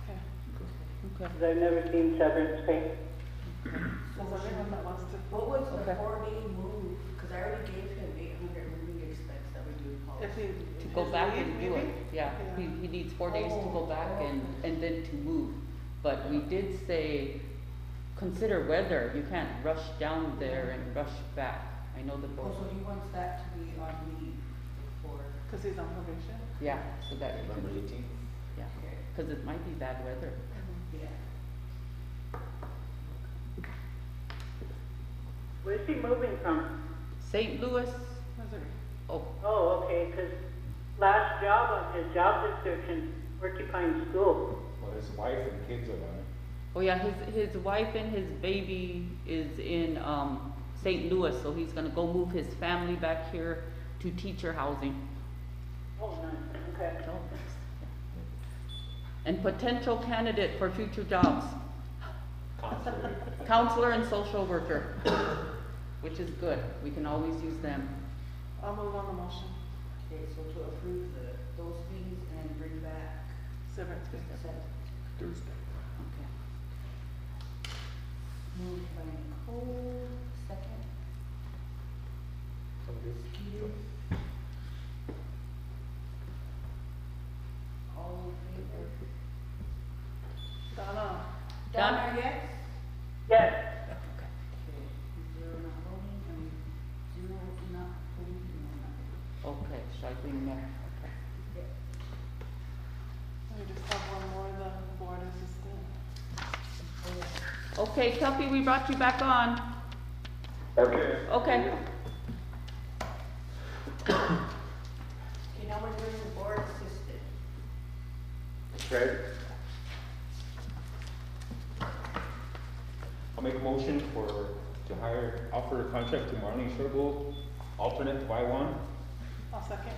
Okay. okay. because I've never seen severance pay. So is anyone that wants to? What was the Okay. 4-day move? Cause I already gave him 800 moving expense that we do in If policy. he. To go his back leave, and do maybe? it, yeah, he needs 4 days to go back and then to move. But we did say, consider weather, you can't rush down there and rush back. I know the Oh, board, so he wants that to be on leave before. Cause he's on probation? yeah, so that, it November could- 18th? yeah, cause it might be bad weather. Yeah. Where's he moving from? St. Louis, Missouri. oh, Oh, okay, because last job on his job description, Porcupine School. Well, his wife and kids are on it. oh yeah, his wife and his baby is in, St. Louis, so he's gonna go move his family back here to teacher housing. Oh, nice, okay. So, and potential candidate for future jobs, counselor and social worker, which is good, we can always use them. I'll move on the motion. Okay, so to approve those fees and bring back Severance pay. Thursday. Okay. Moved by Nicole, second. Peter. All in favor? Donna. Donna, yes? Yes, Okay, 0 not voting and 0 not voting, no not voting. Okay, so I think that, okay. We just have one more, the board assistant. Okay, Tuffy, we brought you back on. Okay. Okay. Okay, now we're doing the board assistant. Okay. I'll make a motion to offer a contract to Marlene Shergold, alternate Y1. I'll second.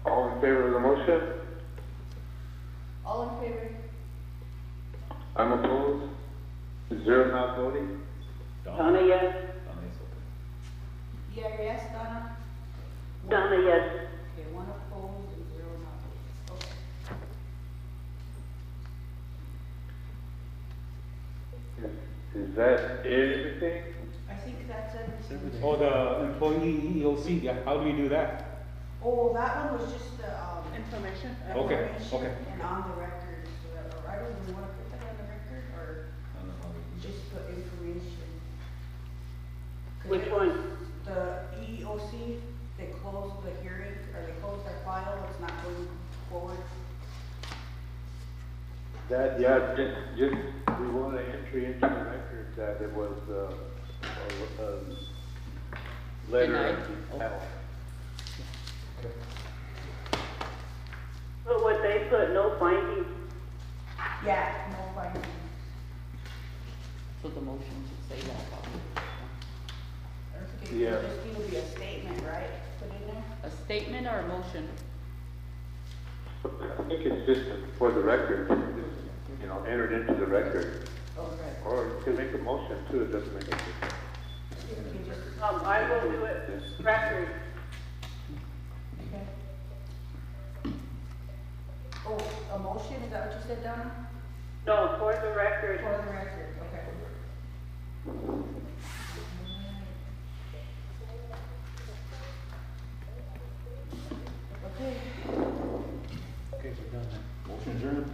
All in favor of the motion? All in favor? I'm opposed. Zero not voting. Donna, yes. Donna is okay. yes, Donna? Donna, yes. Okay, 1 opposed and 0 not. Okay. Is that everything? I think that's everything. Oh, the employee EOC, yeah, how do we do that? Oh, that one was just the, Information. Okay, information okay. and on the record, so that, or I don't even wanna put that on the record, or just put information. 'Cause Which it- one? The EEOC, they closed the hearing, or they closed their file, it's not going forward. That, yeah, just, we want an entry into the record that it was, a letter Denied. of denial. But what they put, no findings. Yeah, no findings. So the motion should say that probably. Okay, Yeah. so just need to be a statement, right, put in there? A statement or a motion? I think it's just for the record, you know, entered into the record. Okay. Or you can make a motion too, it doesn't make a difference. You can just, I will do it, record. okay. Oh, a motion, is that what you said, Donna? No, for the record. For the record, okay. Okay. Okay, we're done then. Motion adjourned.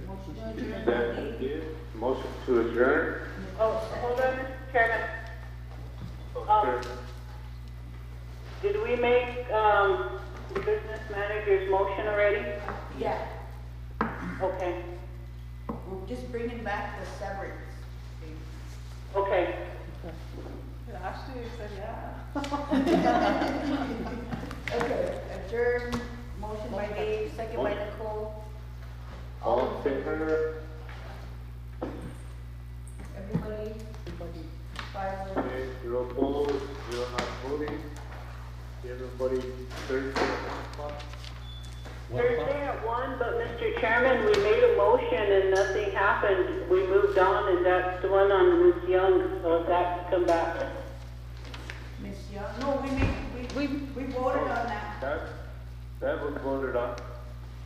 Motion to adjourn, Is that Dave. it? Motion to adjourn? Oh, hold on, Mr. Chairman. Sure. Did we make, the business manager's motion already? Yeah, Okay, we're just bringing back the severance. okay. Last year you said yeah. Okay, adjourn, motion by Dave, second by Nicole. All in favor? Everybody, 5 votes. Okay, 0 opposed, 0 not voting. Everybody, Thursday at 1 o'clock? Thursday at 1, but Mr. Chairman, we made a motion and nothing happened. We moved on, and that's the one on Ms. Young, so that can come back. Miss Young, no, we voted on that. That was voted on.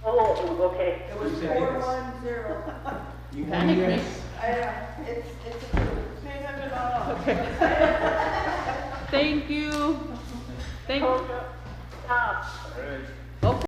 Oh, okay. It was You said yes. 4-1-0. You Panic me. It's approved. Thank you. Thank you. Hold up. Stop. All right.